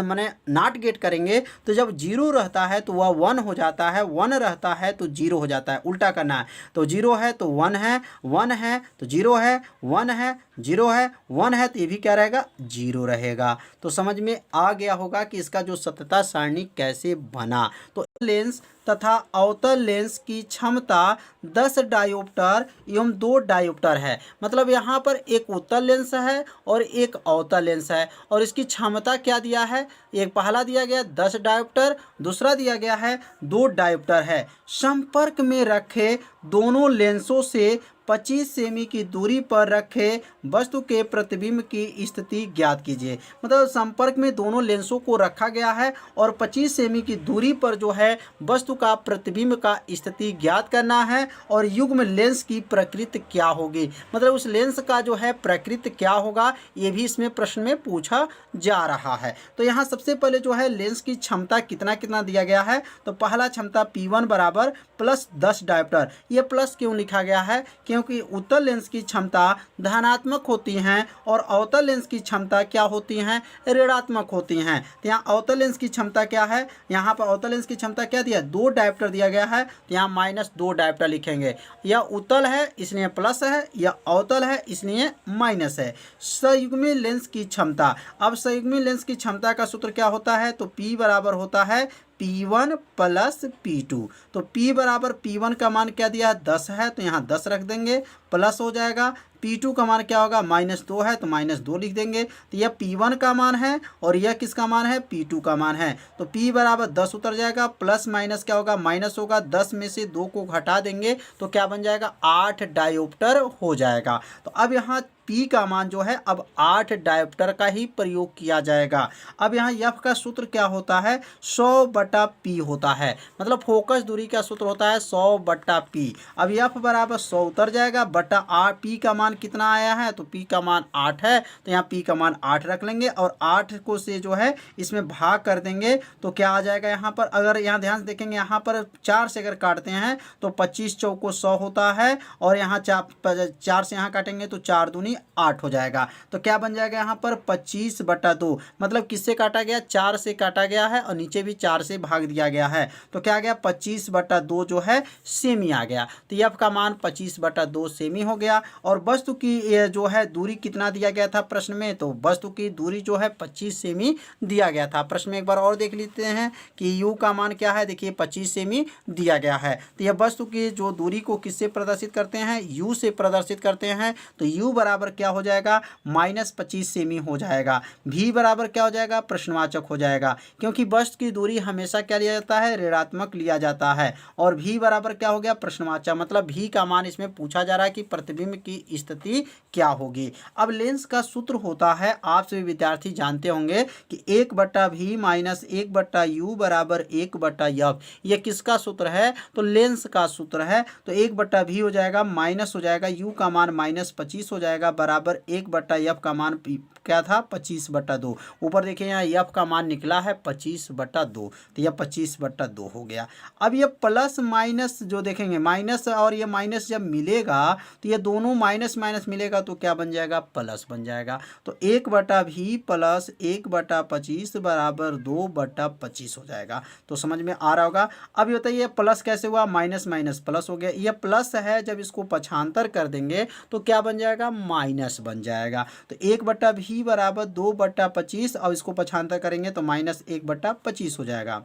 Speaker 1: माने नॉट गेट करेंगे तो जब 0 रहता है तो वह 1 हो जाता है, 1 रहता है तो 0 हो जाता है, उल्टा करना है। तो 0 है तो 1 है, 1 है तो 0 है, 1 है 0 है, 1 है तो ये भी क्या रहेगा, 0 रहेगा। तो समझ में आ गया होगा कि इसका जो सतता सारणी कैसे बना। तो लेंस तथा अवतल लेंस की क्षमता 10 डायोप्टर एवं 2 डायोप्टर है। मतलब यहाँ पर एक उत्तल लेंस है और एक अवतल लेंस है, और इसकी क्षमता क्या दिया है, एक पहला दिया गया 10 डायोप्टर, दूसरा दिया गया है 2 डायोप्टर है। संपर्क में रखे दोनों लेंसों से 25 सेमी की दूरी पर रखे वस्तु के प्रतिबिंब की स्थिति ज्ञात कीजिए। मतलब संपर्क में दोनों लेंसों को रखा गया है और 25 सेमी की दूरी पर जो है वस्तु का प्रतिबिंब का स्थिति ज्ञात करना है, और युग्म लेंस की प्रकृति क्या होगी, मतलब उस लेंस का जो है प्रकृति क्या होगा, ये भी इसमें प्रश्न में पूछा जा रहा है। तो यहाँ सबसे पहले जो है लेंस की क्षमता कितना कितना दिया गया है, तो पहला क्षमता P1 बराबर प्लस 10 डायोप्टर। ये प्लस क्यों लिखा गया है, क्योंकि उत्तल लेंस की क्षमता धनात्मक होती हैं और अवतल लेंस की क्षमता क्या होती हैं, ऋणात्मक होती हैं। तो यहाँ अवतल लेंस की क्षमता क्या है, यहाँ पर अवतल लेंस की क्षमता क्या दिया, 2 डायोप्टर दिया गया है, तो यहाँ -2 डायोप्टर लिखेंगे। यह उत्तल है इसलिए प्लस है, यह अवतल है इसलिए माइनस है। संयुग्मी लेंस की क्षमता, अब संयुग्मी लेंस की क्षमता का सूत्र क्या होता है, तो P बराबर होता है P1 प्लस P2। तो P बराबर P1 का मान क्या दिया, 10 है, तो यहाँ 10 रख देंगे, प्लस हो जाएगा। P2 का मान क्या होगा, -2 है, तो -2 लिख देंगे। तो यह P1 का मान है और यह किसका मान है, P2 का मान है। तो P बराबर 10 उतर जाएगा, प्लस माइनस क्या होगा, माइनस होगा। 10 में से 2 को घटा देंगे तो क्या बन जाएगा, 8 डायोप्टर हो जाएगा। तो अब यहाँ P का मान जो है अब 8 डायोप्टर का ही प्रयोग किया जाएगा। अब यहाँ F का सूत्र क्या होता है, 100/P होता है, मतलब फोकस दूरी का सूत्र होता है 100/P। अब F बराबर 100 उतर जाएगा, बटा P का मान कितना आया है, तो P का मान 8 है, तो यहाँ P का मान 8 रख लेंगे और 8 को से जो है इसमें भाग कर देंगे तो क्या आ जाएगा यहाँ पर। अगर यहाँ ध्यान से देखेंगे, यहाँ पर 4 से अगर काटते हैं तो 25 चौको 100 होता है, और यहाँ 4 से यहाँ काटेंगे तो 4 दूनी 8 हो जाएगा। तो क्या बन जाएगा यहाँ पर 25/2, मतलब किससे काटा गया, 4 से काटा गया है और नीचे भी 4 से भाग दिया गया है, तो क्या आ गया 25/2 जो है सेमी आ गया। तो F का मान 25/2 सेमी हो गया। और वस्तु की जो है दूरी कितना दिया गया था प्रश्न में, तो वस्तु की दूरी जो है 25 सेमी दिया गया था। प्रश्न में एक बार और देख लेते हैं कि U का मान क्या है, देखिए 25 सेमी दिया गया है। तो यह वस्तु की जो दूरी को किससे प्रदर्शित करते हैं, U से प्रदर्शित करते हैं। तो U बराबर बराबर क्या हो जाएगा, -25 सेमी हो जाएगा। v बराबर क्या हो जाएगा, प्रश्नवाचक हो जाएगा, क्योंकि वस्तु की दूरी हमेशा क्या लिया जाता है, ऋणात्मक लिया जाता है। और v बराबर क्या हो गया, प्रश्नवाचक, मतलब v का मान इसमें पूछा जा रहा है कि प्रतिबिंब की स्थिति क्या होगी। अब लेंस का सूत्र होता है, आप सभी विद्यार्थी जानते होंगे कि 1/v माइनस 1/u बराबर 1/f। ये किसका सूत्र है, तो लेंस का सूत्र है। तो 1/v हो जाएगा, माइनस हो जाएगा u का मान -25 हो जाएगा, बराबर 1/f का मान क्या था, 25/2। ऊपर देखिए यहाँ f का मान निकला है 25/2, तो यह 25/2 हो गया। अब ये प्लस माइनस जो देखेंगे, माइनस और ये माइनस जब मिलेगा तो ये दोनों माइनस माइनस मिलेगा तो क्या बन जाएगा, प्लस बन जाएगा। तो 1/v प्लस 1/25 बराबर 2/25 हो जाएगा। तो समझ में आ रहा होगा। अब ये बताइए प्लस कैसे हुआ, माइनस माइनस प्लस हो गया। ये प्लस है, जब इसको पक्षांतर कर देंगे तो क्या बन जाएगा, माइनस बन जाएगा। तो 1/v बराबर 2/25 और इसको पक्षांतर करेंगे तो -1/25 हो जाएगा।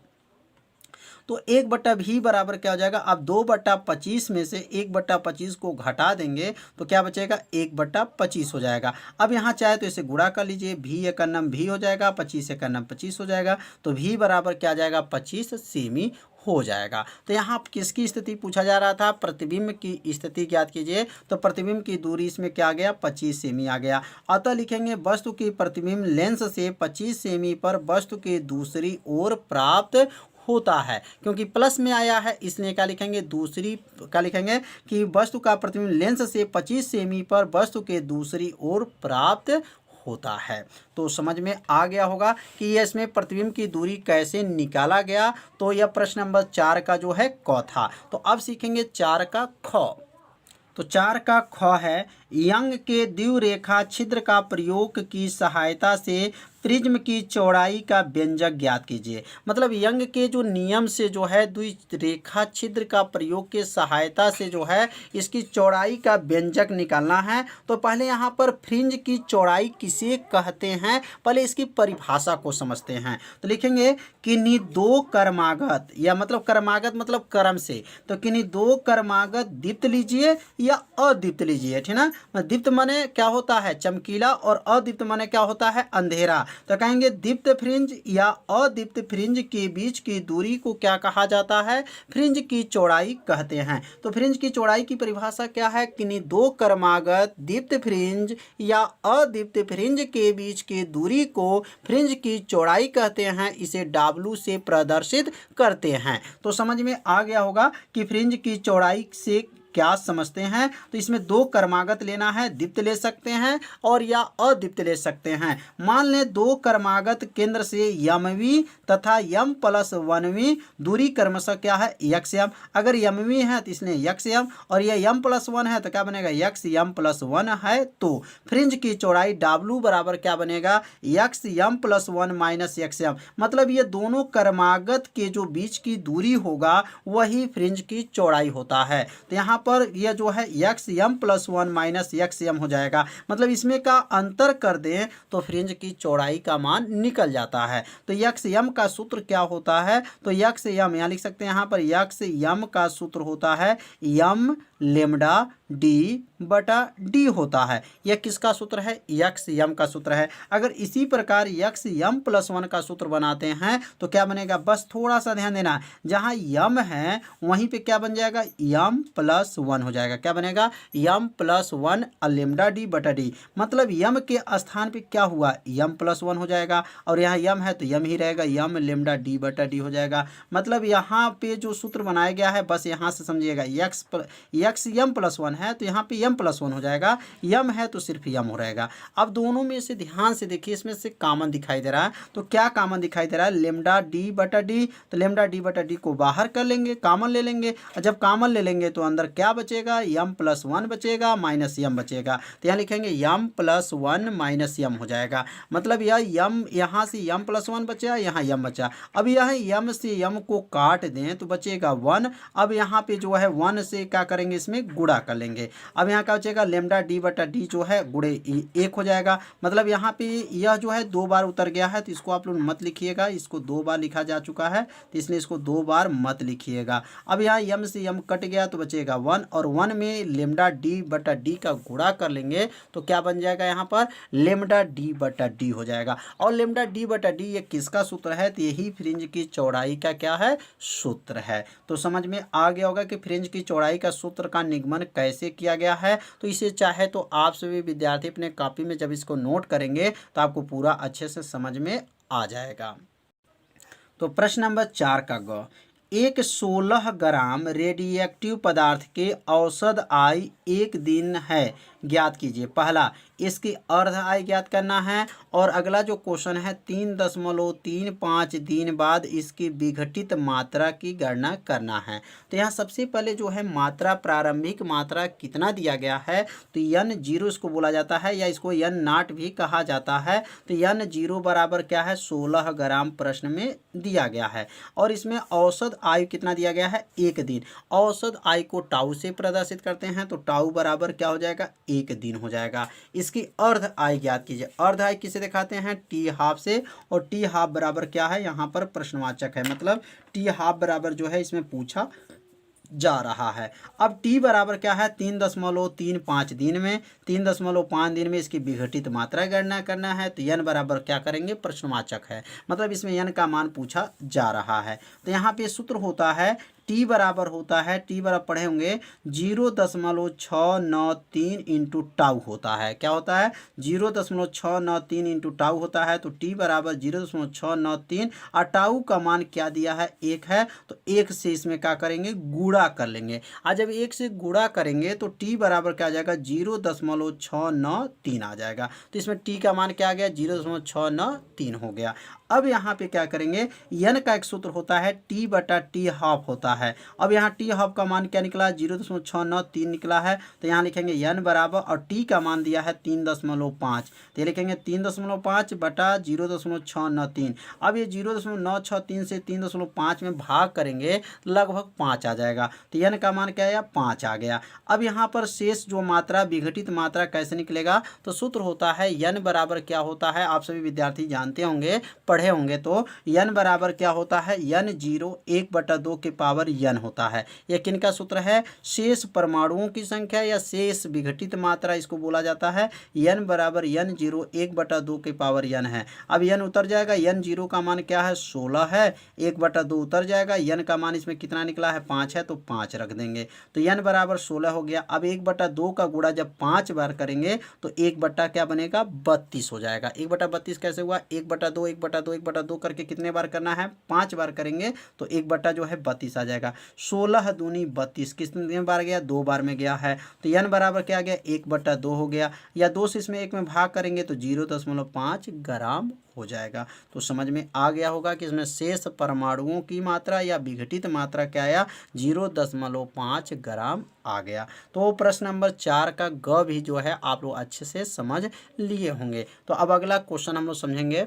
Speaker 1: तो 1/v बराबर क्या हो जाएगा, अब 2/25 में से 1/25 को घटा देंगे तो क्या बचेगा, 1/25 हो जाएगा। अब यहाँ चाहे तो इसे गुणा कर लीजिए, v एक अन्नम v हो जाएगा, 25 एक अन्नम 25 हो जाएगा। तो v बराबर क्या आ जाएगा, 25 सेमी हो जाएगा। तो यहाँ किसकी स्थिति पूछा जा रहा था, प्रतिबिंब की स्थिति ज्ञात कीजिए। तो प्रतिबिंब की दूरी इसमें क्या आ गया, 25 सेमी आ गया। अतः लिखेंगे वस्तु की प्रतिबिंब लेंस से 25 सेमी पर वस्तु के दूसरी ओर प्राप्त होता है, क्योंकि प्लस में आया है इसलिए क्या लिखेंगे, दूसरी क्या लिखेंगे कि वस्तु का प्रतिबिंब लेंस से 25 सेमी पर वस्तु के दूसरी ओर प्राप्त होता है। तो समझ में आ गया होगा कि ये इसमें प्रतिबिंब की दूरी कैसे निकाला गया। तो यह प्रश्न नंबर 4 का जो है क था। तो अब सीखेंगे 4 का ख। तो 4 का ख है, यंग के द्विरेखा छिद्र का प्रयोग की सहायता से प्रिज्म की चौड़ाई का व्यंजक ज्ञात कीजिए। मतलब यंग के जो नियम से जो है द्विरेखा छिद्र का प्रयोग के सहायता से जो है इसकी चौड़ाई का व्यंजक निकालना है। तो पहले यहाँ पर फ्रिंज की चौड़ाई किसे कहते हैं, पहले इसकी परिभाषा को समझते हैं। तो लिखेंगे किन्हीं दो क्रमागत, या मतलब क्रमागत मतलब क्रम से, तो किन्हीं दो क्रमागत दीप्त लीजिए या अदीप्त लीजिए, ठीक ना। दीप्त माने क्या होता है, चमकीला, और अदीप्त माने क्या होता है, अंधेरा। तो कहेंगे दीप्त फ्रिंज या अदीप्त फ्रिंज के बीच की दूरी को क्या कहा जाता है, फ्रिंज की चौड़ाई कहते हैं। तो फ्रिंज की चौड़ाई की परिभाषा क्या है, किन्हीं दो क्रमागत दीप्त फ्रिंज या अदीप्त फ्रिंज के बीच की दूरी को फ्रिंज की चौड़ाई कहते हैं। इसे W से प्रदर्शित करते हैं। तो समझ में आ गया होगा कि फ्रिंज की चौड़ाई से क्या समझते हैं। तो इसमें दो क्रमागत लेना है, दीप्त ले सकते हैं और या अदीप्त ले सकते हैं। मान लें दो क्रमागत केंद्र से यमवी तथा m+1वीं दूरी क्रमशः क्या है, xm। अगर यमवी है तो इसलिए xm, और यह m+1 है तो क्या बनेगा, xm+1 है। तो फ्रिंज की चौड़ाई W बराबर क्या बनेगा, xm+1 - xm। मतलब ये दोनों क्रमागत के जो बीच की दूरी होगा वही फ्रिंज की चौड़ाई होता है। तो यहाँ पर यह जो है xm+1 - xm हो जाएगा। मतलब इसमें का अंतर कर दें तो फ्रिंज की चौड़ाई का मान निकल जाता है। तो xm का सूत्र क्या होता है, तो xm यहाँ लिख सकते हैं, यहाँ पर xm का सूत्र होता है m लेमडा d/d होता है। यह किसका सूत्र है, xm का सूत्र है। अगर इसी प्रकार xm+1 का सूत्र बनाते हैं तो क्या बनेगा, बस थोड़ा सा ध्यान देना, जहाँ m है वहीं पे क्या बन जाएगा, m+1 हो जाएगा। क्या बनेगा, m+1 लेमडा d/d। मतलब m के स्थान पे क्या हुआ, m+1 हो जाएगा, और यहाँ m है तो m ही रहेगा, m लेमडा d/d हो जाएगा। मतलब यहाँ पे जो सूत्र बनाया गया है बस यहाँ से समझिएगा, xm+1 है तो यहाँ पे m+1 हो जाएगा, m है तो सिर्फ m हो रहेगा। अब दोनों में से ध्यान से देखिए, इसमें से कॉमन दिखाई दे रहा है। तो क्या कॉमन दिखाई दे रहा है, लेमडा d/d। तो लेमडा d/d को बाहर कर लेंगे, कॉमन ले लेंगे, और जब कॉमन ले लेंगे तो अंदर क्या बचेगा, m+1 बचेगा माइनस m बचेगा। तो यहाँ लिखेंगे m+1 - m हो जाएगा। मतलब यह m यहाँ से m+1 बचा, यहाँ m बचा। अब यह m से m को काट दें तो बचेगा 1। अब यहाँ पे जो है 1 से क्या करेंगे, करेंगे, इसमें गुणा कर लेंगे। अब यहाँ क्या बचेगा, लेमडा डी बटा डी जो है गुणे 1 हो जाएगा। मतलब यहाँ पे यह जो है 2 बार उतर गया है, तो इसको आप लोग मत लिखिएगा, इसको 2 बार लिखा जा चुका है, तो इसलिए इसको 2 बार मत लिखिएगा। अब यहाँ यम से यम कट गया तो बचेगा 1, और 1 में लेमडा डी बटा डी का गुणा कर लेंगे तो क्या बन जाएगा, यहाँ पर लेमडा डी बटा डी हो जाएगा। और लेमडा डी बटा डी ये किसका सूत्र है, तो यही फ्रिंज की चौड़ाई का क्या है, सूत्र है। तो समझ में आ गया होगा कि फ्रिंज की चौड़ाई का सूत्र का निगमन कैसे किया गया है। तो इसे चाहे तो आप सभी विद्यार्थी अपने कॉपी में जब इसको नोट करेंगे तो आपको पूरा अच्छे से समझ में आ जाएगा। तो प्रश्न नंबर 4 का ग, एक 16 ग्राम रेडियोएक्टिव पदार्थ के औसत आयु 1 दिन है, ज्ञात कीजिए। पहला, इसकी अर्ध आयु ज्ञात करना है, और अगला जो क्वेश्चन है 3.35 दिन बाद इसकी विघटित मात्रा की गणना करना है। तो यहाँ सबसे पहले जो है मात्रा, प्रारंभिक मात्रा कितना दिया गया है, तो n0 इसको बोला जाता है, या इसको n0 भी कहा जाता है। तो n0 बराबर क्या है, 16 ग्राम प्रश्न में दिया गया है। और इसमें औसत आयु कितना दिया गया है, 1 दिन। औसत आयु को टाउ से प्रदर्शित करते हैं, तो टाउ बराबर क्या हो जाएगा, 1 दिन हो जाएगा। इसकी अर्ध आयु ज्ञात कीजिए। अर्ध आयु किसे दिखाते हैं, टी हाफ से, और टी हाफ बराबर क्या है, यहाँ पर प्रश्नवाचक है, मतलब टी हाफ बराबर जो है इसमें पूछा जा रहा है। अब टी बराबर क्या है, 3.35 दिन में, 3.5 दिन में इसकी विघटित मात्रा गणना करना है। तो n बराबर क्या करेंगे, प्रश्नवाचक है, मतलब इसमें n का मान पूछा जा रहा है। तो यहाँ पे सूत्र होता है टी बराबर होता है, टी बराबर पढ़े होंगे 0.693 इंटू टाउ होता है। क्या होता है, 0.693 इंटू टाउ होता है। तो टी बराबर 0.693, और टाउ का मान क्या दिया है, 1 है, तो 1 से इसमें क्या करेंगे, गुणा कर लेंगे। और जब 1 से गुणा करेंगे तो टी बराबर क्या आ जाएगा, 0.693 आ जाएगा। तो इसमें टी का मान क्या आ गया, 0.693 हो गया। अब यहाँ पे क्या करेंगे, n का एक सूत्र होता है टी बटा टी हाफ होता है। अब यहाँ टी हाफ का मान क्या निकला, 0.693 निकला है। तो यहाँ लिखेंगे n बराबर, और टी का मान दिया है 3.5, तो ये लिखेंगे 3.5 बटा 0.693। अब ये 0.963 से 3.5 में भाग करेंगे, लगभग 5 आ जाएगा। तो n का मान क्या आया, 5 आ गया। अब यहाँ पर शेष जो मात्रा, विघटित मात्रा कैसे निकलेगा, तो सूत्र होता है n बराबर क्या होता है, आप सभी विद्यार्थी जानते होंगे, पढ़े होंगे। तो n बराबर क्या होता है, n0 1/2 के पावर n होता है। यह किनका सूत्र है, शेष परमाणुओं की संख्या या शेष विघटित मात्रा, इसको बोला जाता है। n बराबर n0 1/2 के पावर n है। अब n उतर जाएगा, n0 का मान क्या है, 16 है, 1/2 उतर जाएगा, n का मान इसमें कितना निकला है, 5 है, तो 5 रख देंगे। तो n बराबर 16 हो गया। अब 1/2 का गुणा जब 5 बार करेंगे तो 1 क्या बनेगा, 32 हो जाएगा। 1/32 कैसे हुआ, 1/2 1/2 करके कितने बार करना है, 5 बार करेंगे तो 1 जो है 32 आ जाएगा। 16 दूनी 32 कितने बार गया, 2 बार में गया है। तो n बराबर क्या आ गया, 1/2 हो गया, या 2 से इसमें 1 में भाग करेंगे तो 0.5 ग्राम हो जाएगा। तो समझ में आ गया होगा कि इसमें शेष परमाणुओं की मात्रा या विघटित मात्रा क्या आया, 0.5 ग्राम आ गया। तो प्रश्न नंबर 4 का ग भी जो है आप लोग अच्छे से समझ लिए होंगे। तो अब अगला क्वेश्चन हम लोग समझेंगे।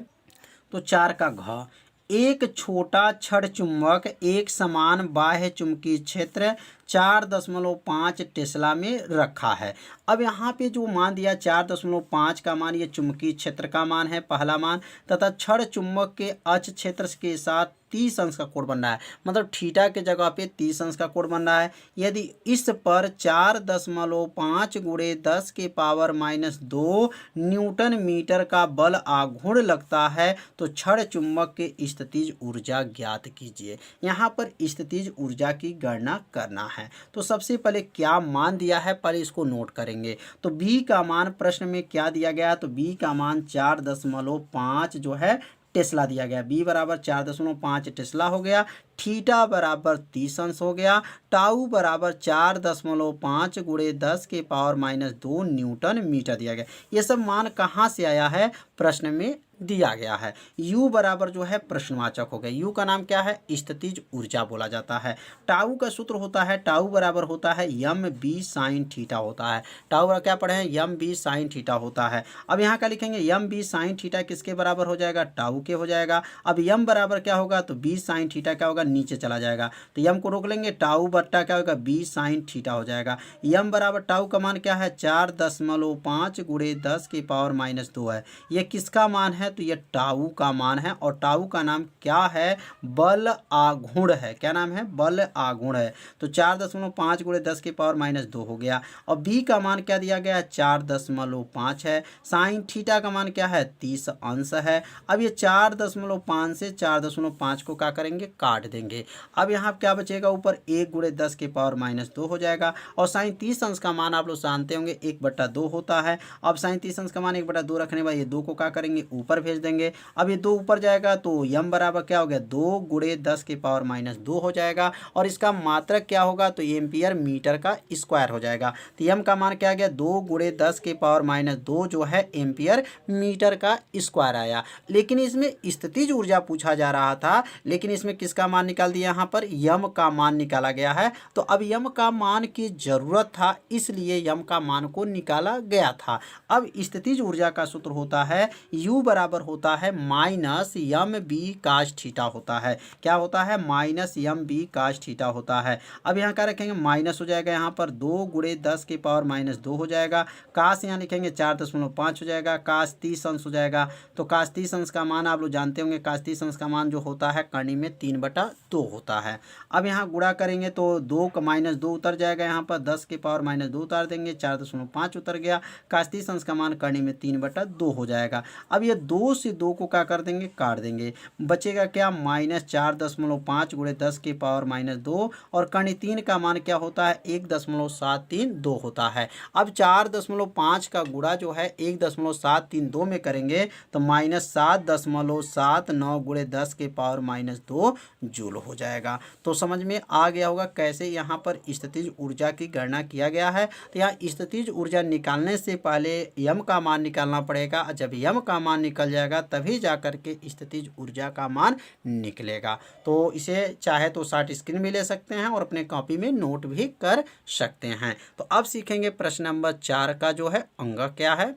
Speaker 1: तो 4 का घ, एक छोटा छड़ चुंबक एक समान बाह्य चुंबकीय क्षेत्र 4.5 टेस्ला में रखा है। अब यहाँ पे जो मान दिया 4.5 का मान, ये चुंबकीय क्षेत्र का मान है, पहला मान, तथा छड़ चुंबक के अक्ष क्षेत्र के साथ 30 अंश का कोण बन रहा है, मतलब थीटा के जगह पे 30 अंश का कोण बन रहा है। यदि इस पर 4.5 गुणे 10 के पावर -2 न्यूटन मीटर का बल आघूर्ण लगता है तो छड़ चुंबक के स्थितिज ऊर्जा ज्ञात कीजिए। यहाँ पर स्थितिज ऊर्जा की गणना करना है। तो सबसे पहले क्या मान दिया है, पहले इसको नोट करेंगे। तो b का मान प्रश्न में क्या दिया गया, तो b का मान 4.5 जो है टेस्ला दिया गया। b बराबर 4.5 टेस्ला हो गया। थीटा बराबर 30 अंश हो गया। टाउ बराबर 4.5 गुणे 10 के पावर -2 न्यूटन मीटर दिया गया। ये सब मान कहाँ से आया है, प्रश्न में दिया गया है। U बराबर जो है प्रश्नवाचक हो गया। U का नाम क्या है? स्थितिज ऊर्जा बोला जाता है। टाउ का सूत्र होता है, टाउ बराबर होता है यम बी साइन थीटा होता है। टाउ क्या पढ़े हैं? यम बी साइन थीटा होता है। अब यहाँ क्या लिखेंगे? यम बी साइन थीटा किसके बराबर हो जाएगा? टाउ के हो जाएगा। अब यम बराबर क्या होगा? तो बी साइन थीटा क्या होगा? नीचे चला जाएगा, तो यम को रोक लेंगे, टाउ बट्टा क्या होगा? बी साइन थीटा हो जाएगा। यम बराबर टाउ का मान क्या है? 4.5 गुणे 10 की पावर -2 है। ये किसका मान है? तो ये टाउ का मान है, और टाउ का नाम क्या है? बल आघूर्ण है। क्या नाम है? बल आघूर्ण है। तो 4.5 गुणे 10 की पावर -2 हो गया। और बी का मान क्या दिया गया है? 4.5 है। साइन थीटा का मान क्या है? 30 अंश है। अब ये 4.5 से 4.5 को क्या करेंगे? काट देंगे। अब यहाँ क्या बचेगा? ऊपर 1 गुणे 10 की पावर -2 हो जाएगा। और साइन 30 अंश का मान आप लोग जानते होंगे 1/2 होता है। अब साइन 30 अंश का मान 1/2 रखने बाद ये 2 को क्या करेंगे? ऊपर भेज देंगे। अब ये 2 ऊपर जाएगा तो यम बराबर क्या हो गया? 2 गुणे 10 की पावर -2 हो जाएगा। और इसका मात्रक क्या होगा? तो एम्पियर मीटर का स्क्वायर हो जाएगा। तो यम का मान क्या आ गया? 2 गुणे 10 की पावर -2 जो है एम्पियर मीटर का स्क्वायर आया। लेकिन इसमें स्थितिज ऊर्जा पूछा जा रहा था, लेकिन इसमें किसका मान निकाल दिया? यहाँ पर यम का मान निकाला गया है। तो अब यम का मान की जरूरत था, इसलिए यम का मान को निकाला गया था। अब स्थितिज ऊर्जा का सूत्र होता है U बराबर होता है माइनस यम बी काश थीटा होता है। क्या होता है? माइनस यम बी काश थीटा होता है। अब यहाँ क्या रखेंगे? माइनस हो जाएगा, यहाँ पर 2 गुणे 10 की पावर -2 हो जाएगा। काश यहाँ लिखेंगे 4.5 हो जाएगा। काश 30 अंश हो जाएगा। तो काश 30 अंश का मान आप लोग जानते होंगे, काश 30 अंश का मान जो होता है करनी में 3/2 होता है। अब यहाँ गुणा करेंगे तो 2 का -2 उतर जाएगा, यहाँ पर 10 की पावर -2 उतार देंगे, 4.5 उतर गया। काश 30 अंश का मान करनी में 3/2 हो जाएगा। अब ये 2 से 2 को क्या कर देंगे? काट देंगे। बचेगा क्या? -4.5 गुणे 10 की पावर -2, और कर्ण 3 का मान क्या होता है? 1.732 होता है। अब 4.5 का गुणा जो है 1.732 में करेंगे तो -7.79 गुणे 10 के पावर -2 जूल हो जाएगा। तो समझ में आ गया होगा कैसे यहाँ पर स्थितिज ऊर्जा की गणना किया गया है। तो यहाँ स्थितिज ऊर्जा निकालने से पहले यम का मान निकालना पड़ेगा। जब यम का मान निकल जाएगा तभी जा करके स्थितिज ऊर्जा का मान निकलेगा। तो इसे चाहे तो शॉर्ट स्क्रीन भी ले सकते हैं और अपने कॉपी में नोट भी कर सकते हैं। तो अब सीखेंगे प्रश्न नंबर 4 का जो है अंग क्या है।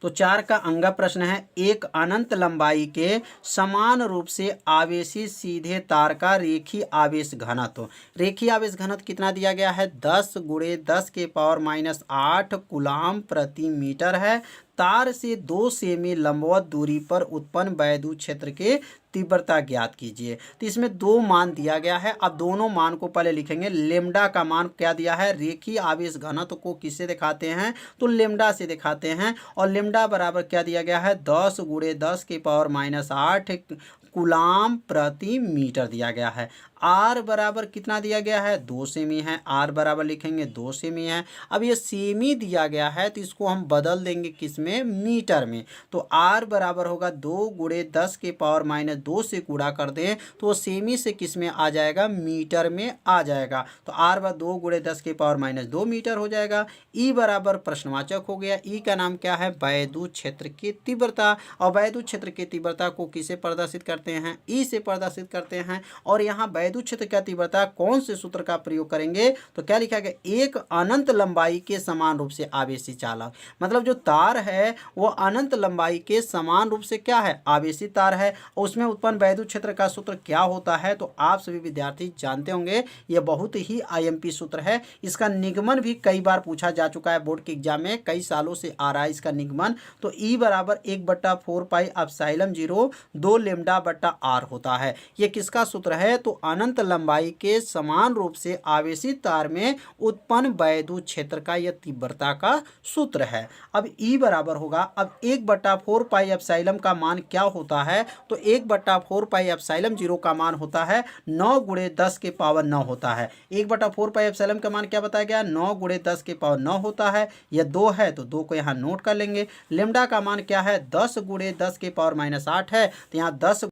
Speaker 1: तो 4 का अंगा प्रश्न है, एक अनंत लंबाई के समान रूप से आवेशित सीधे तार का रेखीय आवेश घनत्व। रेखीय आवेश घनत्व कितना दिया गया है? 10 गुणे 10 के पावर -8 कूलाम प्रति मीटर है। तार से 2 सेमी लंबवत दूरी पर उत्पन्न वैद्युत क्षेत्र के तीव्रता ज्ञात कीजिए। तो इसमें 2 मान दिया गया है। अब दोनों मान को पहले लिखेंगे। लेमडा का मान क्या दिया है? रेखीय आवेश घनत्व को किससे दिखाते हैं? तो लेमडा से दिखाते हैं। और लेमडा बराबर क्या दिया गया है? 10 गुणे 10 की पावर -8 कूलाम प्रति मीटर दिया गया है। आर बराबर कितना दिया गया है? 2 सेमी है। आर बराबर लिखेंगे 2 सेमी है। अब ये सेमी दिया गया है तो इसको हम बदल देंगे किसमें? मीटर में। तो आर बराबर होगा 2 गुणे 10 के पावर -2 से गुणा कर दें तो सेमी से किस में आ जाएगा? मीटर में आ जाएगा। तो आर बराबर 2 गुणे 10 के पावर -2 मीटर हो जाएगा। ई बराबर प्रश्नवाचक हो गया। ई का नाम क्या है? वैद्युत क्षेत्र की तीव्रता। और वैद्युत क्षेत्र की तीव्रता को किसे प्रदर्शित करते हैं? ई से प्रदर्शित करते हैं। और यहाँ वैद्युत क्षेत्र का तीव्रता कौन से सूत्र का प्रयोग करेंगे? तो क्या लिखा गया? एक अनंत लंबाई के समान रूप से आवेशित चालक। मतलब जो तार है वो अनंत लंबाई के समान रूप से क्या है? आवेशित तार है। और उसमें उत्पन्न वैद्युत क्षेत्र का सूत्र क्या होता है? तो आप सभी विद्यार्थी जानते होंगे, यह बहुत ही आईएमपी सूत्र है। इसका निगमन भी कई बार पूछा जा चुका है बोर्ड के एग्जाम में, कई सालों से आ रहा है इसका निगमन। तो ई बराबर 1/4 पाई एप्सिलॉन 0 2 लेमडा बट्टा आर होता है। यह किसका सूत्र है? तो अनंत लंबाई के समान रूप से आवेशित तार में उत्पन्न वैद्युत क्षेत्र का यह तीव्रता का सूत्र है। अब ई बराबर होगा, अब 1/4 पाई एप्सिलॉन का मान क्या होता है? तो 1/4 पाई एप्सिलॉन 0 का मान होता है 9 गुणे 10 के पावर 9 होता है। 1/4 पाई एप्सिलॉन का मान क्या बताया गया? 9 गुणे 10 के पावर 9 होता है। यह 2 है तो 2 को यहाँ नोट कर लेंगे। लेमडा का मान क्या है? 10 गुणे 10 के पावर -8 है। तो यहाँ 10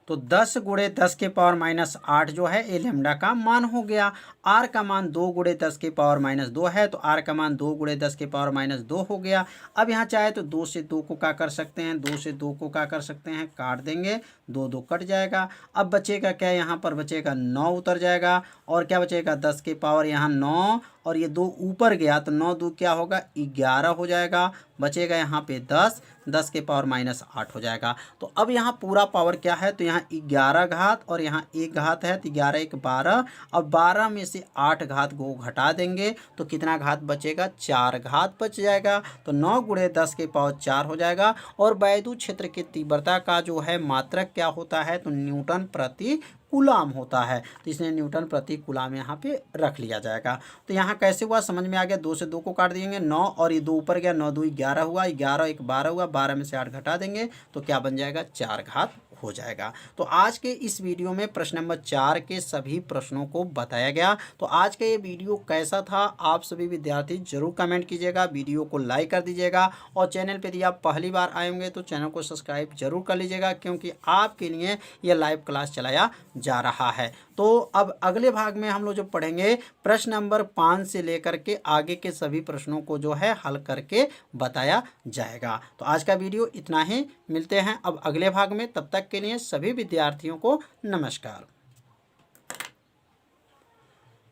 Speaker 1: तो 10 गुणे 10 के पावर माइनस 8 जो है ये लैम्डा का मान हो गया। आर का मान 2 गुणे 10 के पावर माइनस 2 है, तो आर का मान 2 गुणे 10 के पावर माइनस 2 हो गया। अब यहाँ चाहे तो 2 से 2 को क्या कर सकते हैं, 2 से 2 को क्या कर सकते हैं, काट देंगे, 2 2 कट जाएगा। अब बचेगा क्या, यहाँ पर बचेगा 9 उतर जाएगा, और क्या बचेगा 10 के पावर यहाँ 9, और ये 2 ऊपर गया तो 9 2 क्या होगा 11 हो जाएगा। बचेगा यहाँ पे 10, 10 के पावर माइनस 8 हो जाएगा। तो अब यहाँ पूरा पावर क्या है, तो यहाँ 11 घात और यहाँ 1 घात है, तो 11 1 12, अब 12 में से 8 घात को घटा देंगे तो कितना घात बचेगा, 4 घात बच जाएगा। तो 9 गुणे 10 के पावर 4 हो जाएगा। और वैद्युत क्षेत्र की तीव्रता का जो है मात्रक क्या होता है, तो न्यूटन प्रति कूलाम होता है, तो इसलिए न्यूटन प्रति कूलाम यहाँ पे रख लिया जाएगा। तो यहाँ कैसे हुआ समझ में आ गया, 2 से 2 को काट देंगे 9, और ये 2 ऊपर गया, 9 2 11 हुआ, 11 1 12 हुआ, 12 में से 8 घटा देंगे तो क्या बन जाएगा, 4 घात हो जाएगा। तो आज के इस वीडियो में प्रश्न नंबर 4 के सभी प्रश्नों को बताया गया। तो आज का ये वीडियो कैसा था, आप सभी विद्यार्थी जरूर कमेंट कीजिएगा, वीडियो को लाइक कर दीजिएगा, और चैनल पर यदि आप पहली बार आए होंगे तो चैनल को सब्सक्राइब जरूर कर लीजिएगा, क्योंकि आपके लिए ये लाइव क्लास चलाया जा रहा है। तो अब अगले भाग में हम लोग जो पढ़ेंगे प्रश्न नंबर 5 से लेकर के आगे के सभी प्रश्नों को जो है हल करके बताया जाएगा। तो आज का वीडियो इतना ही, मिलते हैं अब अगले भाग में, तब तक के लिए सभी विद्यार्थियों को नमस्कार।